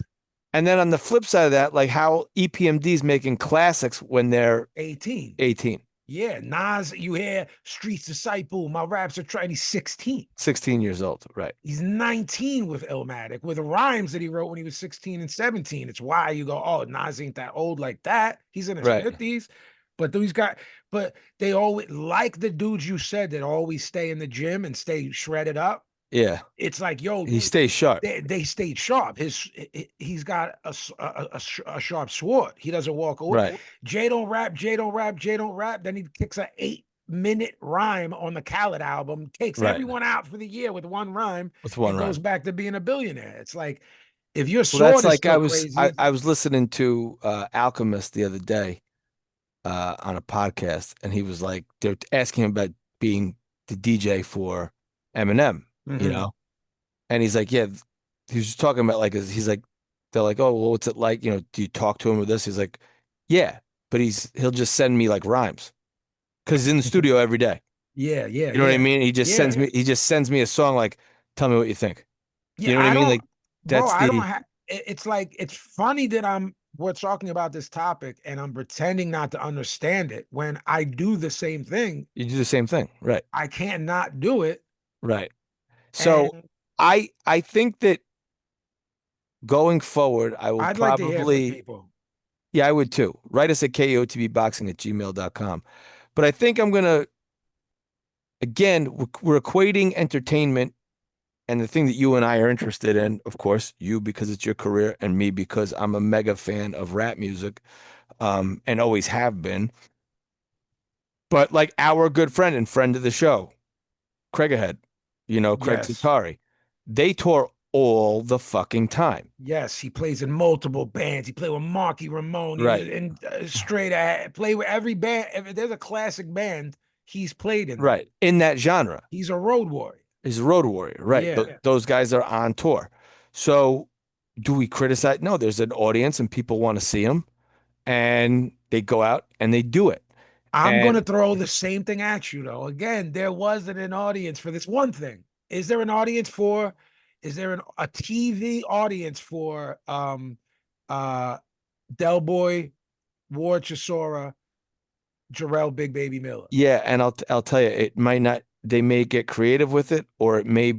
And then on the flip side of that, like how EPMD is making classics when they're 18. 18, Yeah, Nas, you hear Streets Disciple, my raps are trying. He's 16. 16 years old. Right, He's 19 with Illmatic, with rhymes that he wrote when he was 16 and 17. It's why you go, oh, Nas ain't that old like that. He's in his right. 50s. But these guys, but they always like the dudes you said that always stay in the gym and stay shredded up. Yeah. It's like, yo, He stays sharp. they stayed sharp. He's got a sharp sword. He doesn't walk away. Right, Jay don't rap, Jay don't rap, Jay don't rap. Then he kicks a 8-minute rhyme on the Khaled album, takes right. everyone out for the year with one rhyme, With one and goes rhyme. back to being a billionaire. It's like if your Well, that's sword is like still crazy, I was listening to Alchemist the other day on a podcast, and he was like, they're asking him about being the DJ for Eminem, you mhm. know? And he's like, yeah, he was just talking about like, he's like, they're like, oh, well, what's it like? You know, do you talk to him with this? He's like, yeah, but he'll just send me like rhymes because he's in the studio every day. Yeah, yeah, You know what I yeah, mean? yeah, He just sends me a song like, tell me what you think. You yeah. know what I I mean? don't, Like bro. that's I don't the, have. It's like it's funny that we're talking about this topic and I'm pretending not to understand it when I do the same thing. you do the same thing. Right. I can't not do it. Right. So And I think that going forward, I will I'd like to hear from probably, people. yeah, I would too. Write us at KEOTBboxing@gmail.com. But I think I'm gonna again, we're equating entertainment and the thing that you and I are interested in, of course, you because it's your career, and me because I'm a mega fan of rap music, and always have been. But like our good friend and friend of the show, Craig Ahead, Craig Yes. Zatari, they tour all the fucking time. Yes, he plays in multiple bands. He played with Marky Ramone. He was Right. in straight ahead, play with every band. If there's a classic band, he's played in them. Right. In that genre. He's a road warrior. He's a road warrior. Right. Yeah. Those guys are on tour. So do we criticize? No, there's an audience and people want to see him and they go out and they do it. I'm going to And throw the same thing at you, though. Again, there wasn't an audience for this one thing. Is there an audience for? Is there a TV audience for uh Del Boy, Ward Chisora, Jarrell Big Baby Miller? yeah, and I'll tell you, it might not, they may get creative with it, or it may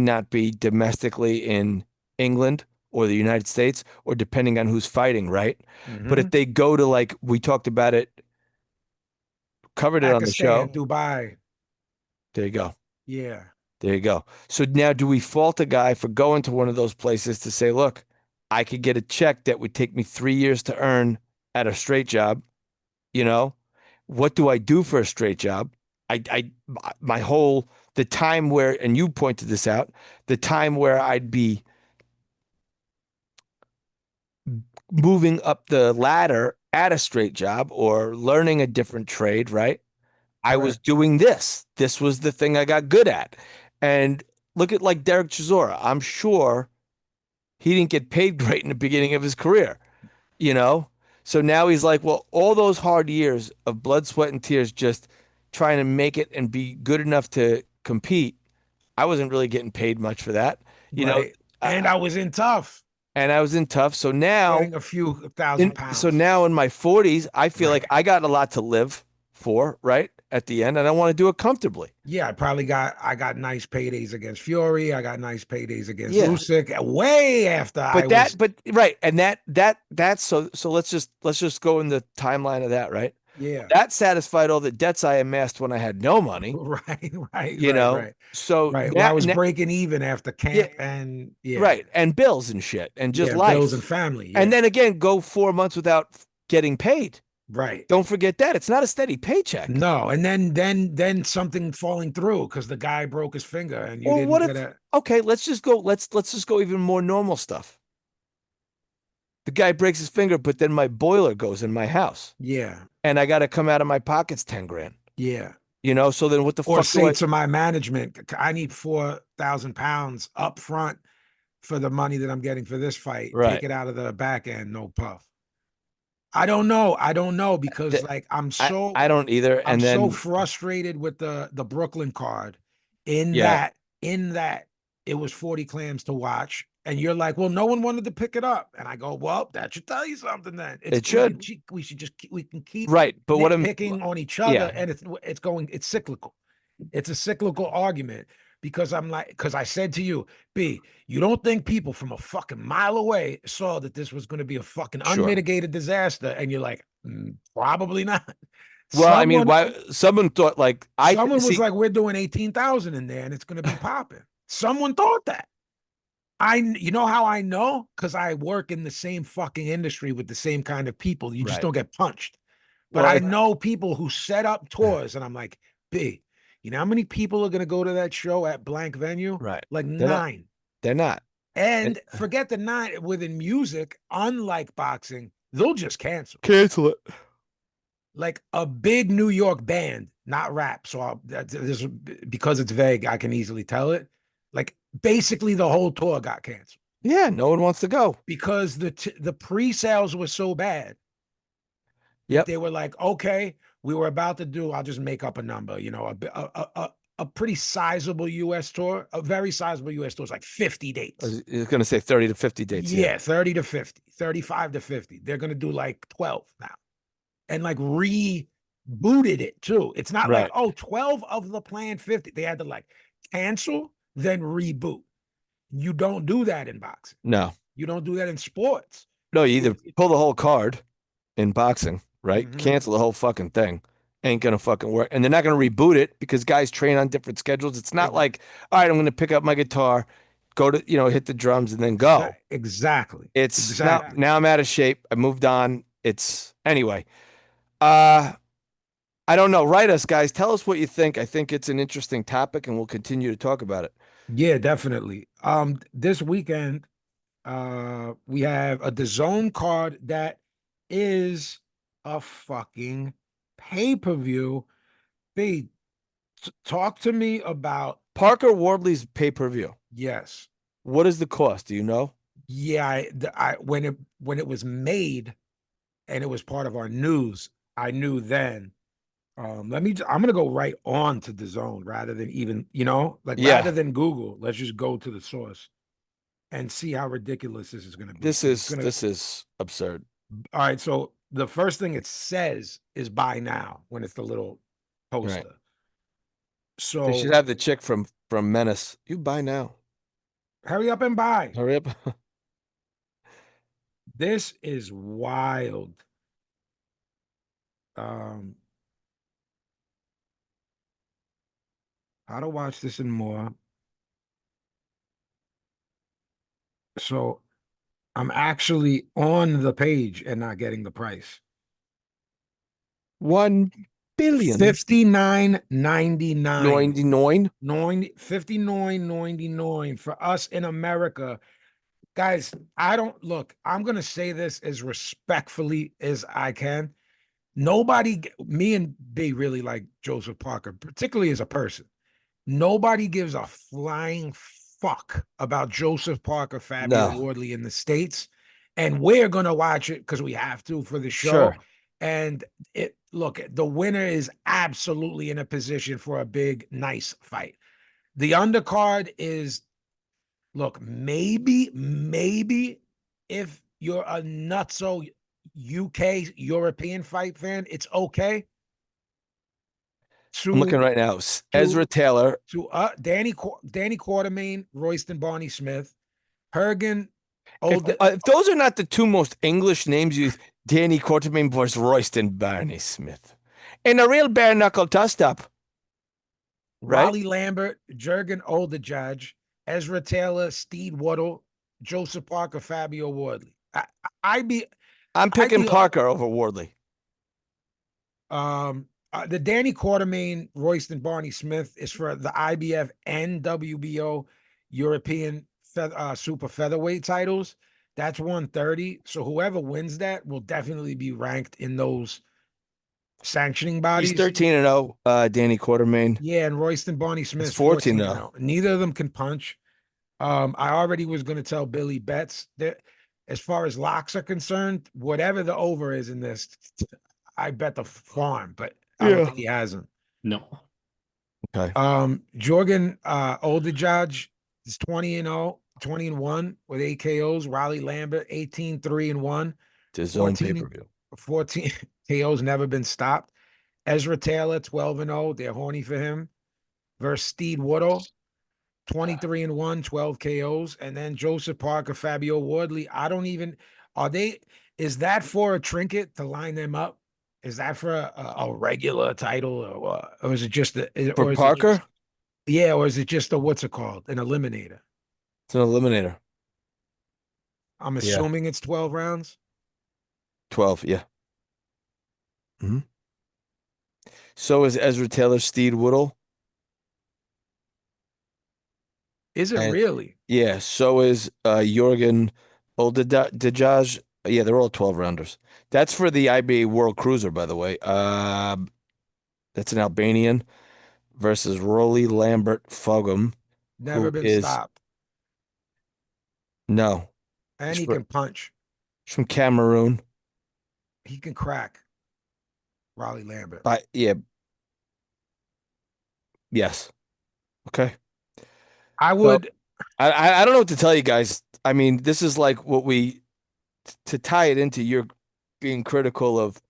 not be domestically in England or the United States, or depending on who's fighting, right? But if Mm-hmm. they go to like we talked about it, covered it on the Pakistan, show, Dubai. there you go. Yeah. There you go. So now do we fault a guy for going to one of those places to say, look, I could get a check that would take me 3 years to earn at a straight job, you know? What do I do for a straight job? I my whole the time where, and you pointed this out, the time where I'd be moving up the ladder at a straight job or learning a different trade, right? I was Right. doing this. This was the thing I got good at. And look at like Derek Chisora. I'm sure he didn't get paid great in the beginning of his career, you know? So now he's like, well, all those hard years of blood, sweat, and tears just trying to make it and be good enough to compete. I wasn't really getting paid much for that, you know? Right. And I was in tough, And I was in tough. So now, getting a few thousand so pounds. now in my 40s, I feel like Right. I got a lot to live for, right? at the end, and I want to do it comfortably. Yeah, I got nice paydays against Fury. I got nice paydays against Yeah. Usyk way after I was. But right, and that's so let's just go in the timeline of that, right? Yeah. That satisfied all the debts I amassed when I had no money, Right, right, you right, know. right. So Right. Well, I now, was breaking even after yeah, camp and yeah. right, and bills and shit, and just Yeah, bills and life, family. and Yeah. then again, go 4 months without getting paid. Right. Don't forget that it's not a steady paycheck. No, and then something falling through because the guy broke his finger and you Or didn't what get if? a. Okay, let's just go even more normal stuff. The guy breaks his finger, but then my boiler goes in my house, Yeah, and I got to come out of my pockets 10 grand. yeah. So then what the Or fuck do say I? to my management, I need 4,000 pounds up front for the money that I'm getting for this fight. Take Right. it out of the back end, no puff. I don't know. I don't know because Th- like I don't either. I'm And so then frustrated with the Brooklyn card in yeah, that it was 40 clams to watch. And you're like, well, no one wanted to pick it up. And I go, well, that should tell you something then. it should. We can keep Right. But what I'm nitpicking on each other yeah, and it's cyclical. It's a cyclical argument because because I said to you, B, you don't think people from a fucking mile away saw that this was going to be a fucking sure. unmitigated disaster? And you're like, probably not. Well, I mean, Someone, why someone thought like someone was see, like, we're doing 18,000 in there and it's going to be popping. Someone thought that. You know how I know? Because I work in the same fucking industry with the same kind of people. You just right. don't get punched. But Well, I know people who set up tours, and I'm like, B, you know how many people are going to go to that show at blank venue? right. Like They're not. 9. They're not. And And forget the 9 within music, unlike boxing, they'll just cancel. cancel it. Like a big New York band, not rap. So because it's vague, I can easily tell it. Like basically the whole tour got canceled Yeah, no one wants to go. because the pre-sales were so bad that Yep. they were like, okay, we were about to do, I'll just make up a number, a pretty sizable US tour, a very sizable US tour is like 50 I dates. was going to say 30 to 50 dates. Yeah, 30 to 50, 35 to 50. They're going to do like 12 now and like rebooted it too. It's not like, Right. oh, 12 of the planned 50. They had to like cancel, then reboot. You don't do that in boxing. No. You don't do that in sports. No, you either pull the whole card in boxing, right? Mhm. Cancel the whole fucking thing. Ain't gonna fucking work. And they're not gonna reboot it because guys train on different schedules. It's not like, all right, I'm gonna pick up my guitar, go to, hit the drums and then go. Exactly. It's Exactly. now I'm out of shape. I moved on. It's anyway. Uh I don't know. Write us, guys. Tell us what you think. I think it's an interesting topic and we'll continue to talk about it. Yeah, definitely. This weekend, we have a DAZN card that is a fucking pay-per-view. B, talk to me about Parker Wardley's pay-per-view. yes. What is the cost? Do you know? Yeah, when it was made and it was part of our news, I knew then. I'm gonna go right on to the zone rather than even, like Yeah. rather than Google, let's just go to the source and see how ridiculous this is gonna be. This 'Cause it's is gonna this is absurd. all right. So the first thing it says is buy now when it's the little Right. poster. They should So have the chick from Menace. You buy now. hurry up and buy. Hurry up. This is wild. Um, how to watch this and more. So I'm actually on the page and not getting the price. 1 billion. 59.99. 99. 59.99 for us in America. Guys, I'm going to say this as respectfully as I can. Me and B really like Joseph Parker, particularly as a person. Nobody gives a flying fuck about Joseph Parker, Fabio No. Wardley in the States. And we're going to watch it because we have to for the show. Sure. And the winner is absolutely in a position for a big, nice fight. The undercard is, maybe if you're a nutso UK European fight fan, it's okay. I'm looking to right now. to Ezra Taylor. Danny Quartermain, Royston Barney Smith, Hergen, If, Old if those are not the two most English names used, Danny Quartermain versus Royston Barney Smith. In a real bare knuckle toss up, right? Raleigh Lambert, Jurgen Oldejudge, Ezra Taylor, Steve Waddle, Joseph Parker, Fabio Wardley. I'd be I'm I'd picking be Parker over Wardley. The Danny Quartermain, Royston Barney Smith is for the IBF and WBO European super featherweight titles. That's 130. So whoever wins that will definitely be ranked in those sanctioning He's bodies. 13-0, Danny Quartermain. Yeah, and Royston Barney It's Smith's 14 14 though. 0. Neither of them can punch. I already was going to tell Billy Betts that as far as locks are concerned, whatever the over is in this, I bet the farm, but I don't Yeah. think he has him. No. Okay. Jorgen Oldejudge is 20-0, 20-1 with 8 KOs. Raleigh Lambert, 18-3-1, His own 14 pay-per-view. 14 KOs, never been stopped. Ezra Taylor, 12-0. They're horny for him. Versus Steve Woodall, 23-1, 12 KOs. And then Joseph Parker, Fabio Wardley. I don't even is that for a trinket to line them up? Is that for a regular title or is it just For or is it just Parker, yeah, or is it just a what's it called? An eliminator. it's an eliminator. I'm Yeah. assuming it's 12 rounds. 12, yeah. Mhm. So is Ezra Taylor, Steed Woodall. Is it And really? yeah, so is Jorgen Oldejudge. Yeah, they're all 12 rounders. That's for the IBA World Cruiser, by the way. That's an Albanian versus Rolly Lambert Fogum, Never who been is stopped. no, And he's he for can punch. he's from Cameroon. He can crack. Raleigh Lambert. But yeah, yes. Okay. I So would I don't know what to tell you guys. I mean, this is like what we to tie it into your being critical of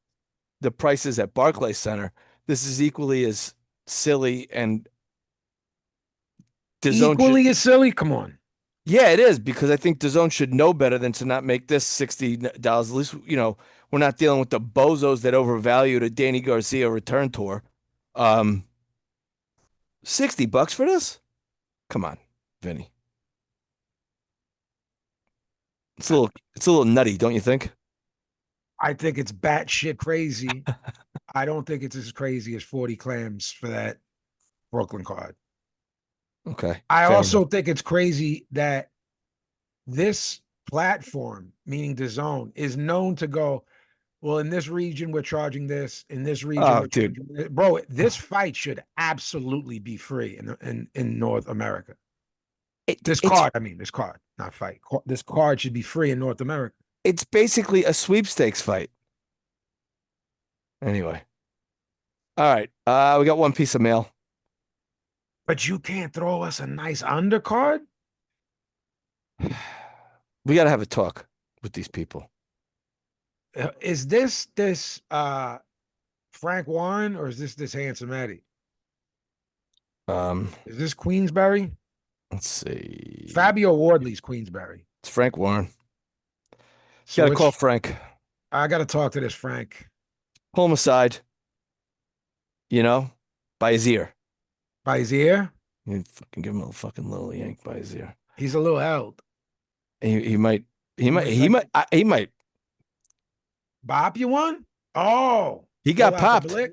the prices at Barclays Center. This is equally as silly and DAZN should. equally as silly. Come on. Yeah, it is because I think DAZN should know better than to not make this $60. At least, we're not dealing with the bozos that overvalued a Danny Garcia return tour. Um, $60 for this? Come on, Vinny. It's a little nutty, don't you think? I think it's batshit crazy. I don't think it's as crazy as 40 clams for that Brooklyn card. Okay, I fair also enough. think it's crazy that this platform, meaning the zone, is known to go, well, in this region, we're charging this. In this region, Oh, we're dude. charging this. Bro, this fight should absolutely be free in North America. This It's card, I mean, this card, not fight. This card should be free in North America. it's basically a sweepstakes fight. Anyway. All right. We got one piece of mail. But you can't throw us a nice undercard? We got to have a talk with these people. Is this Frank Warren or is this Handsome Eddie? Um, Is this Queensberry? let's see. Fabio Wardley's Queensberry. It's Frank Warren. So Got to call it's Frank. I got to talk to this Frank Pull him aside, by his ear. by his ear. You fucking give him a fucking little yank by his ear. He's a little held. He might he might might he like might he might Bop you one? Oh, he pull got out the popped. blick.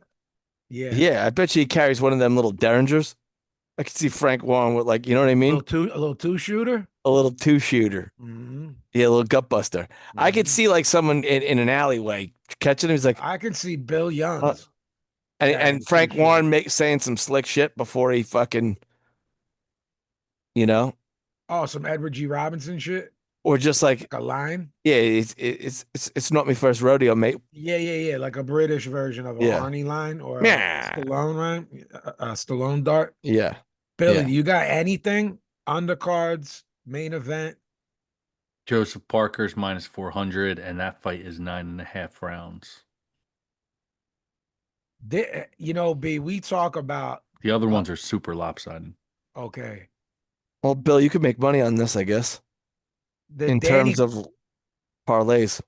Yeah. Yeah, I bet you he carries one of them little derringers. I could see Frank Warren with you know what I mean? A little two shooter. A little two shooter. Mm-hmm. Yeah, a little gut buster. I could see someone in an alleyway catching him. He's like, I can see Bill Youngs carrying and a two Frank Warren shooter. saying some slick shit before he fucking, you know, Oh, some Edward G. Robinson shit. or just like, Like a line. yeah, it's not my first rodeo, mate. Yeah. Like a British version of a Yeah, Arnie line or a yeah, Stallone line, a Stallone dart. yeah, Billy, yeah. you got anything? Undercards, main event. Joseph Parker's minus 400, and that fight is 9.5 rounds. You know, B, we talk about The other uh, ones are super lopsided. okay. Well, Bill, you could make money on this, I guess, The in terms Danny of parlays.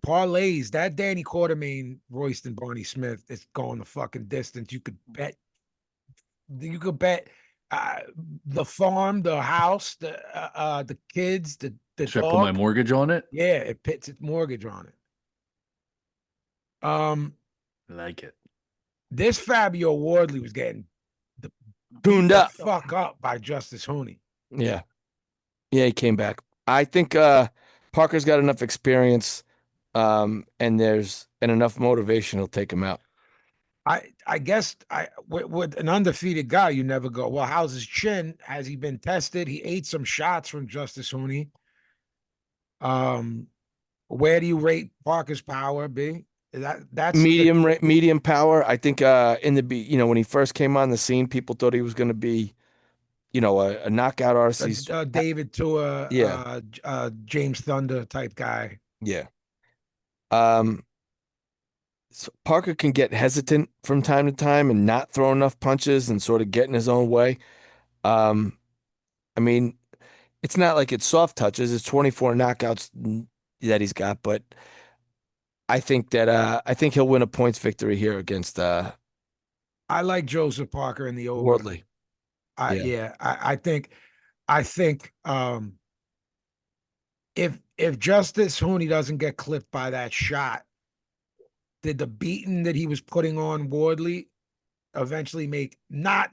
parlays, that Danny Quartermain, Royston Barney Smith is going the fucking distance. You could bet uh, the farm, the house, the kids, the Should I put my dog. mortgage on it? Yeah, it puts its mortgage on it. Um, I like it. this Fabio Wardley was getting beat Tuned the up. fuck up by Justice Hooney. Yeah. Yeah, he came back. I think Parker's got enough experience, and enough motivation he'll take him out. I guess with an undefeated guy, you never go, well, how's his chin? Has he been tested? He ate some shots from Justice Hooney. Um, where do you rate Parker's power, B? That's the Medium power. I think when he first came on the scene, people thought he was going to be, a knockout artist. David to Yeah, James Thunder type guy. yeah. Um, so Parker can get hesitant from time to time and not throw enough punches and sort of get in his own way. Um, I mean, it's not like it's soft touches. It's 24 knockouts that he's got, but I think he'll win a points victory here against I like Joseph Parker in the over. Wardley. I Yeah. yeah, I think if Justice Hooney doesn't get clipped by that shot, did the beating that he was putting on Wardley eventually make not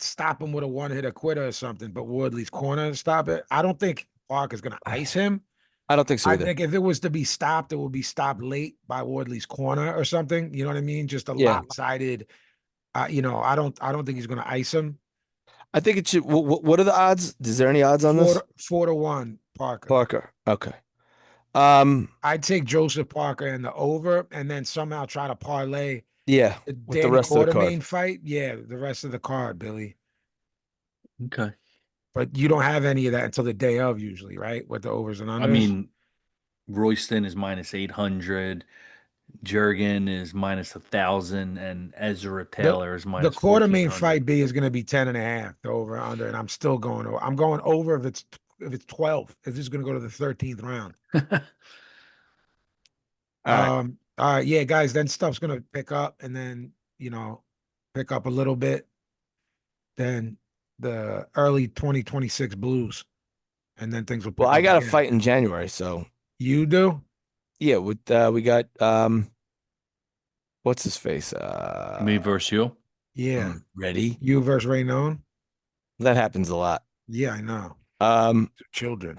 stop him with a one hitter quitter or something, but Wardley's corner to stop it? I don't think Parker's gonna ice him. I don't think so I either. think if it was to be stopped, it would be stopped late by Wardley's corner or something. You know what I mean? Just a Yeah. lopsided. I don't think he's gonna ice him. I think it should. What are the odds? Is there any odds on Four this? to, 4-1 Parker. Parker. Okay. Um, I'd take Joseph Parker in the over, and then somehow try to parlay yeah, the with the Danny rest of the card. Quartermain fight. Yeah, the rest of the card, Billy. Okay. But you don't have any of that until the day of, usually, right? With the overs and I unders. mean, Royston is minus 800. Jurgen is minus 1,000, and Ezra The Taylor is the minus Quartermain 1,400. fight B is going to be 10.5, the over under, and I'm still going over. I'm going over if it's 12. If it's going to go to the 13th round. All right. All right, yeah, guys. Then stuff's going to pick up, and then pick up a little bit. Then the early 2026 Blues, and then things will Well, pick I up got a again. fight in January, so You do? yeah. We got what's his face? Me versus you. Yeah. Ready? You versus Raynon? That happens a lot. Yeah, I know. Um, Children.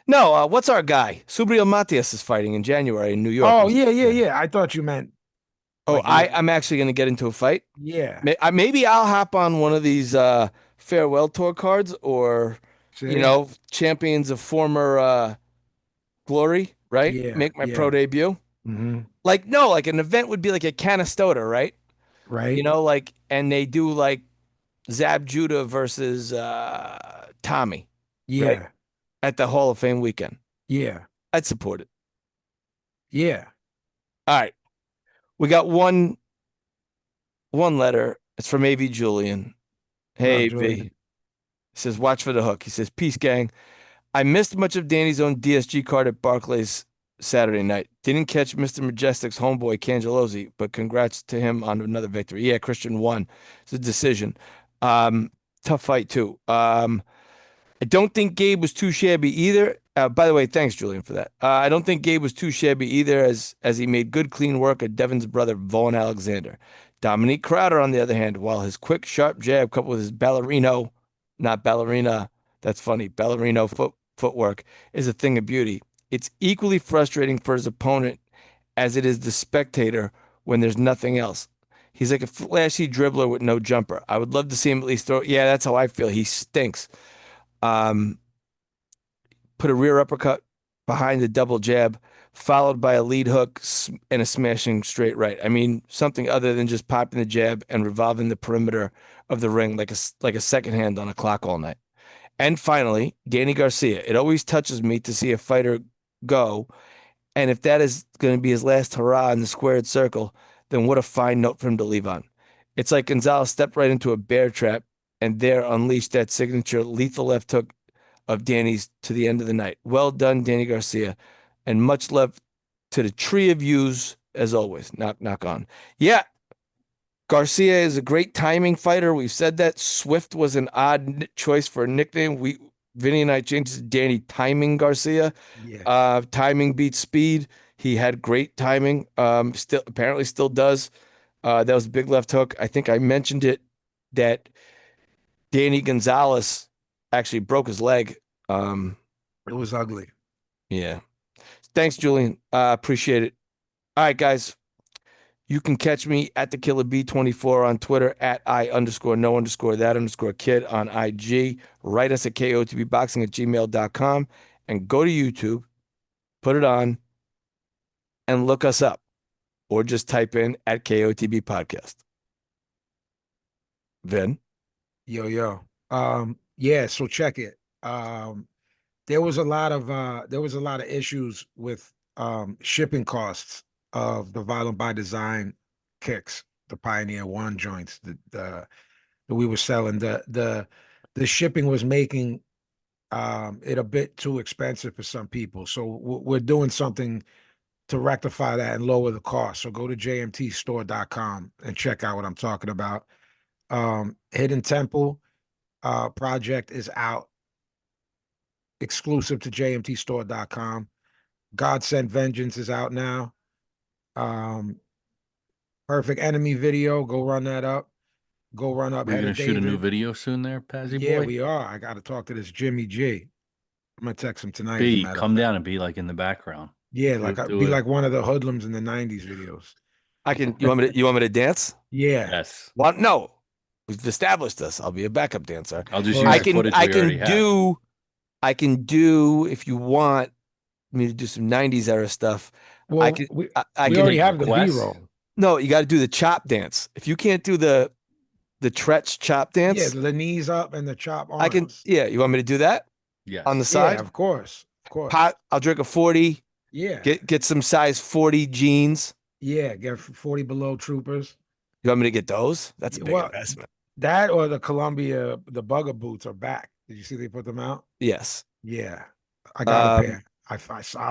no. What's our guy? Subriel Matias is fighting in January in New York. Oh, yeah. I thought you meant Oh, like I'm actually going to get into a fight. yeah. Maybe I'll hop on one of these farewell tour cards or, See? champions of former glory, right? Yeah, Make my yeah. pro debut. Hmm. Like, no, like an event would be like a Canastota, right? Right? And they do like Zab Judah versus Tommy, right? Yeah. At the Hall of Fame weekend. Yeah. I'd support it. Yeah. All right. We got one letter. It's from AV Julian. What up, Hey, V. Julian? He says, watch for the hook. He says, peace, gang. I missed much of Danny's own DSG card at Barclays Saturday night. Didn't catch Mr. Majestic's homeboy, Cangellosi, but congrats to him on another victory. Yeah, Christian won. It's a decision. Tough fight, too. I don't think Gabe was too shabby either. By the way, thanks, Julian, for that. I don't think Gabe was too shabby either, as he made good, clean work of Devin's brother, Vaughn Alexander. Dominique Crowder, on the other hand, while his quick, sharp jab coupled with his ballerino, not ballerina, that's funny, ballerino footwork is a thing of beauty. It's equally frustrating for his opponent as it is the spectator when there's nothing else. He's like a flashy dribbler with no jumper. I would love to see him at least throw. Yeah, that's how I feel. He stinks. Um, put a rear uppercut behind the double jab, followed by a lead hook and a smashing straight right. I mean, something other than just popping the jab and revolving the perimeter of the ring like a second hand on a clock all night. And finally, Danny Garcia. It always touches me to see a fighter go And if that is going to be his last hurrah in the squared circle, then what a fine note for him to leave on. It's like Gonzalez stepped right into a bear trap and there unleashed that signature lethal left hook of Danny's to the end of the night. Well done, Danny Garcia. And much love to the tree of yous, as always. Knock on. Yeah, Garcia is a great timing fighter. We've said that. Swift was an odd choice for a nickname. Vinny and I changed it to Danny Timing Garcia. Yeah. Timing beats speed. He had great timing. Apparently still does. That was a big left hook. I think I mentioned it that Danny Gonzalez actually broke his leg. It was ugly. Yeah. Thanks, Julian. Appreciate it. All right, guys. You can catch me at the Killer B24 on Twitter, at I_no_that_kid on IG. Write us at KOTBboxing@gmail.com and go to YouTube, put it on, and look us up. Or just type in at KOTB Podcast. Vin? Yo. Yeah, so check it. There was a lot of issues with shipping costs of the Violent by Design kicks, the Pioneer One joints that we were selling. The shipping was making it a bit too expensive for some people. So we're doing something to rectify that and lower the cost. So go to jmtstore.com and check out what I'm talking about. Hidden Temple project is out, exclusive to jmtstore.com. God Sent Vengeance is out now. Perfect Enemy video, go run that up. Go run up We're Head gonna of shoot a new David. video soon there, Pazzy Yeah, boy. we are. I got to talk to this Jimmy G. I'm gonna text him tonight. As a B, matter of come fact. down and be like in the background. Yeah, Do be it. like one of the hoodlums in the '90s videos. You want me to dance? Yeah, Yes. What? No. We've established this. I'll be a backup dancer. I'll just Correct. use the footage I we already can have. I can do if you want me to do some 90s era stuff. well, I can we I we can already take have the requests. B-roll. No, you got to do the chop dance. If you can't do the Tretch chop Yeah, dance, the knees up and the chop I can. arms. Yeah, you want me to do that on the Yes. Yeah, side? of course, of course. Pot. I'll drink a 40. Yeah, Get some size 40 jeans. yeah. Get 40 below troopers. You want me to get those? That's a big Well, investment. that or the Columbia, the Bugger boots are back. Did you see they put them out? Yes. Yeah, I got a Um, pair. I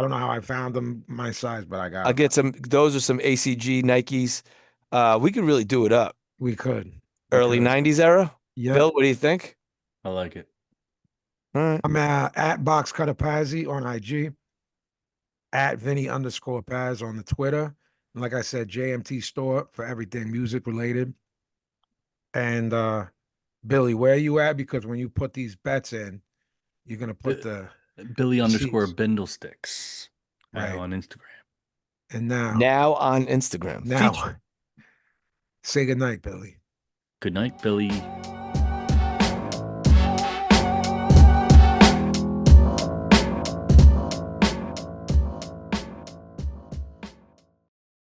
don't know how I found them my size, but I got I'll them. get some. Those are some ACG Nikes. We could really do it up. We could. Early 90s era. Yeah. Bill, what do you think? I like it. All right. I'm at Box Cutter Pazzi on IG, at Vinny_Paz on the Twitter. And like I said, JMT Store for everything music related. And Billy, where are you at? Because when you put these bets in, you're gonna put the Billy_Bindlesticks right on Instagram. and Now on Instagram. now Feature. say goodnight, Billy. Good night, Billy.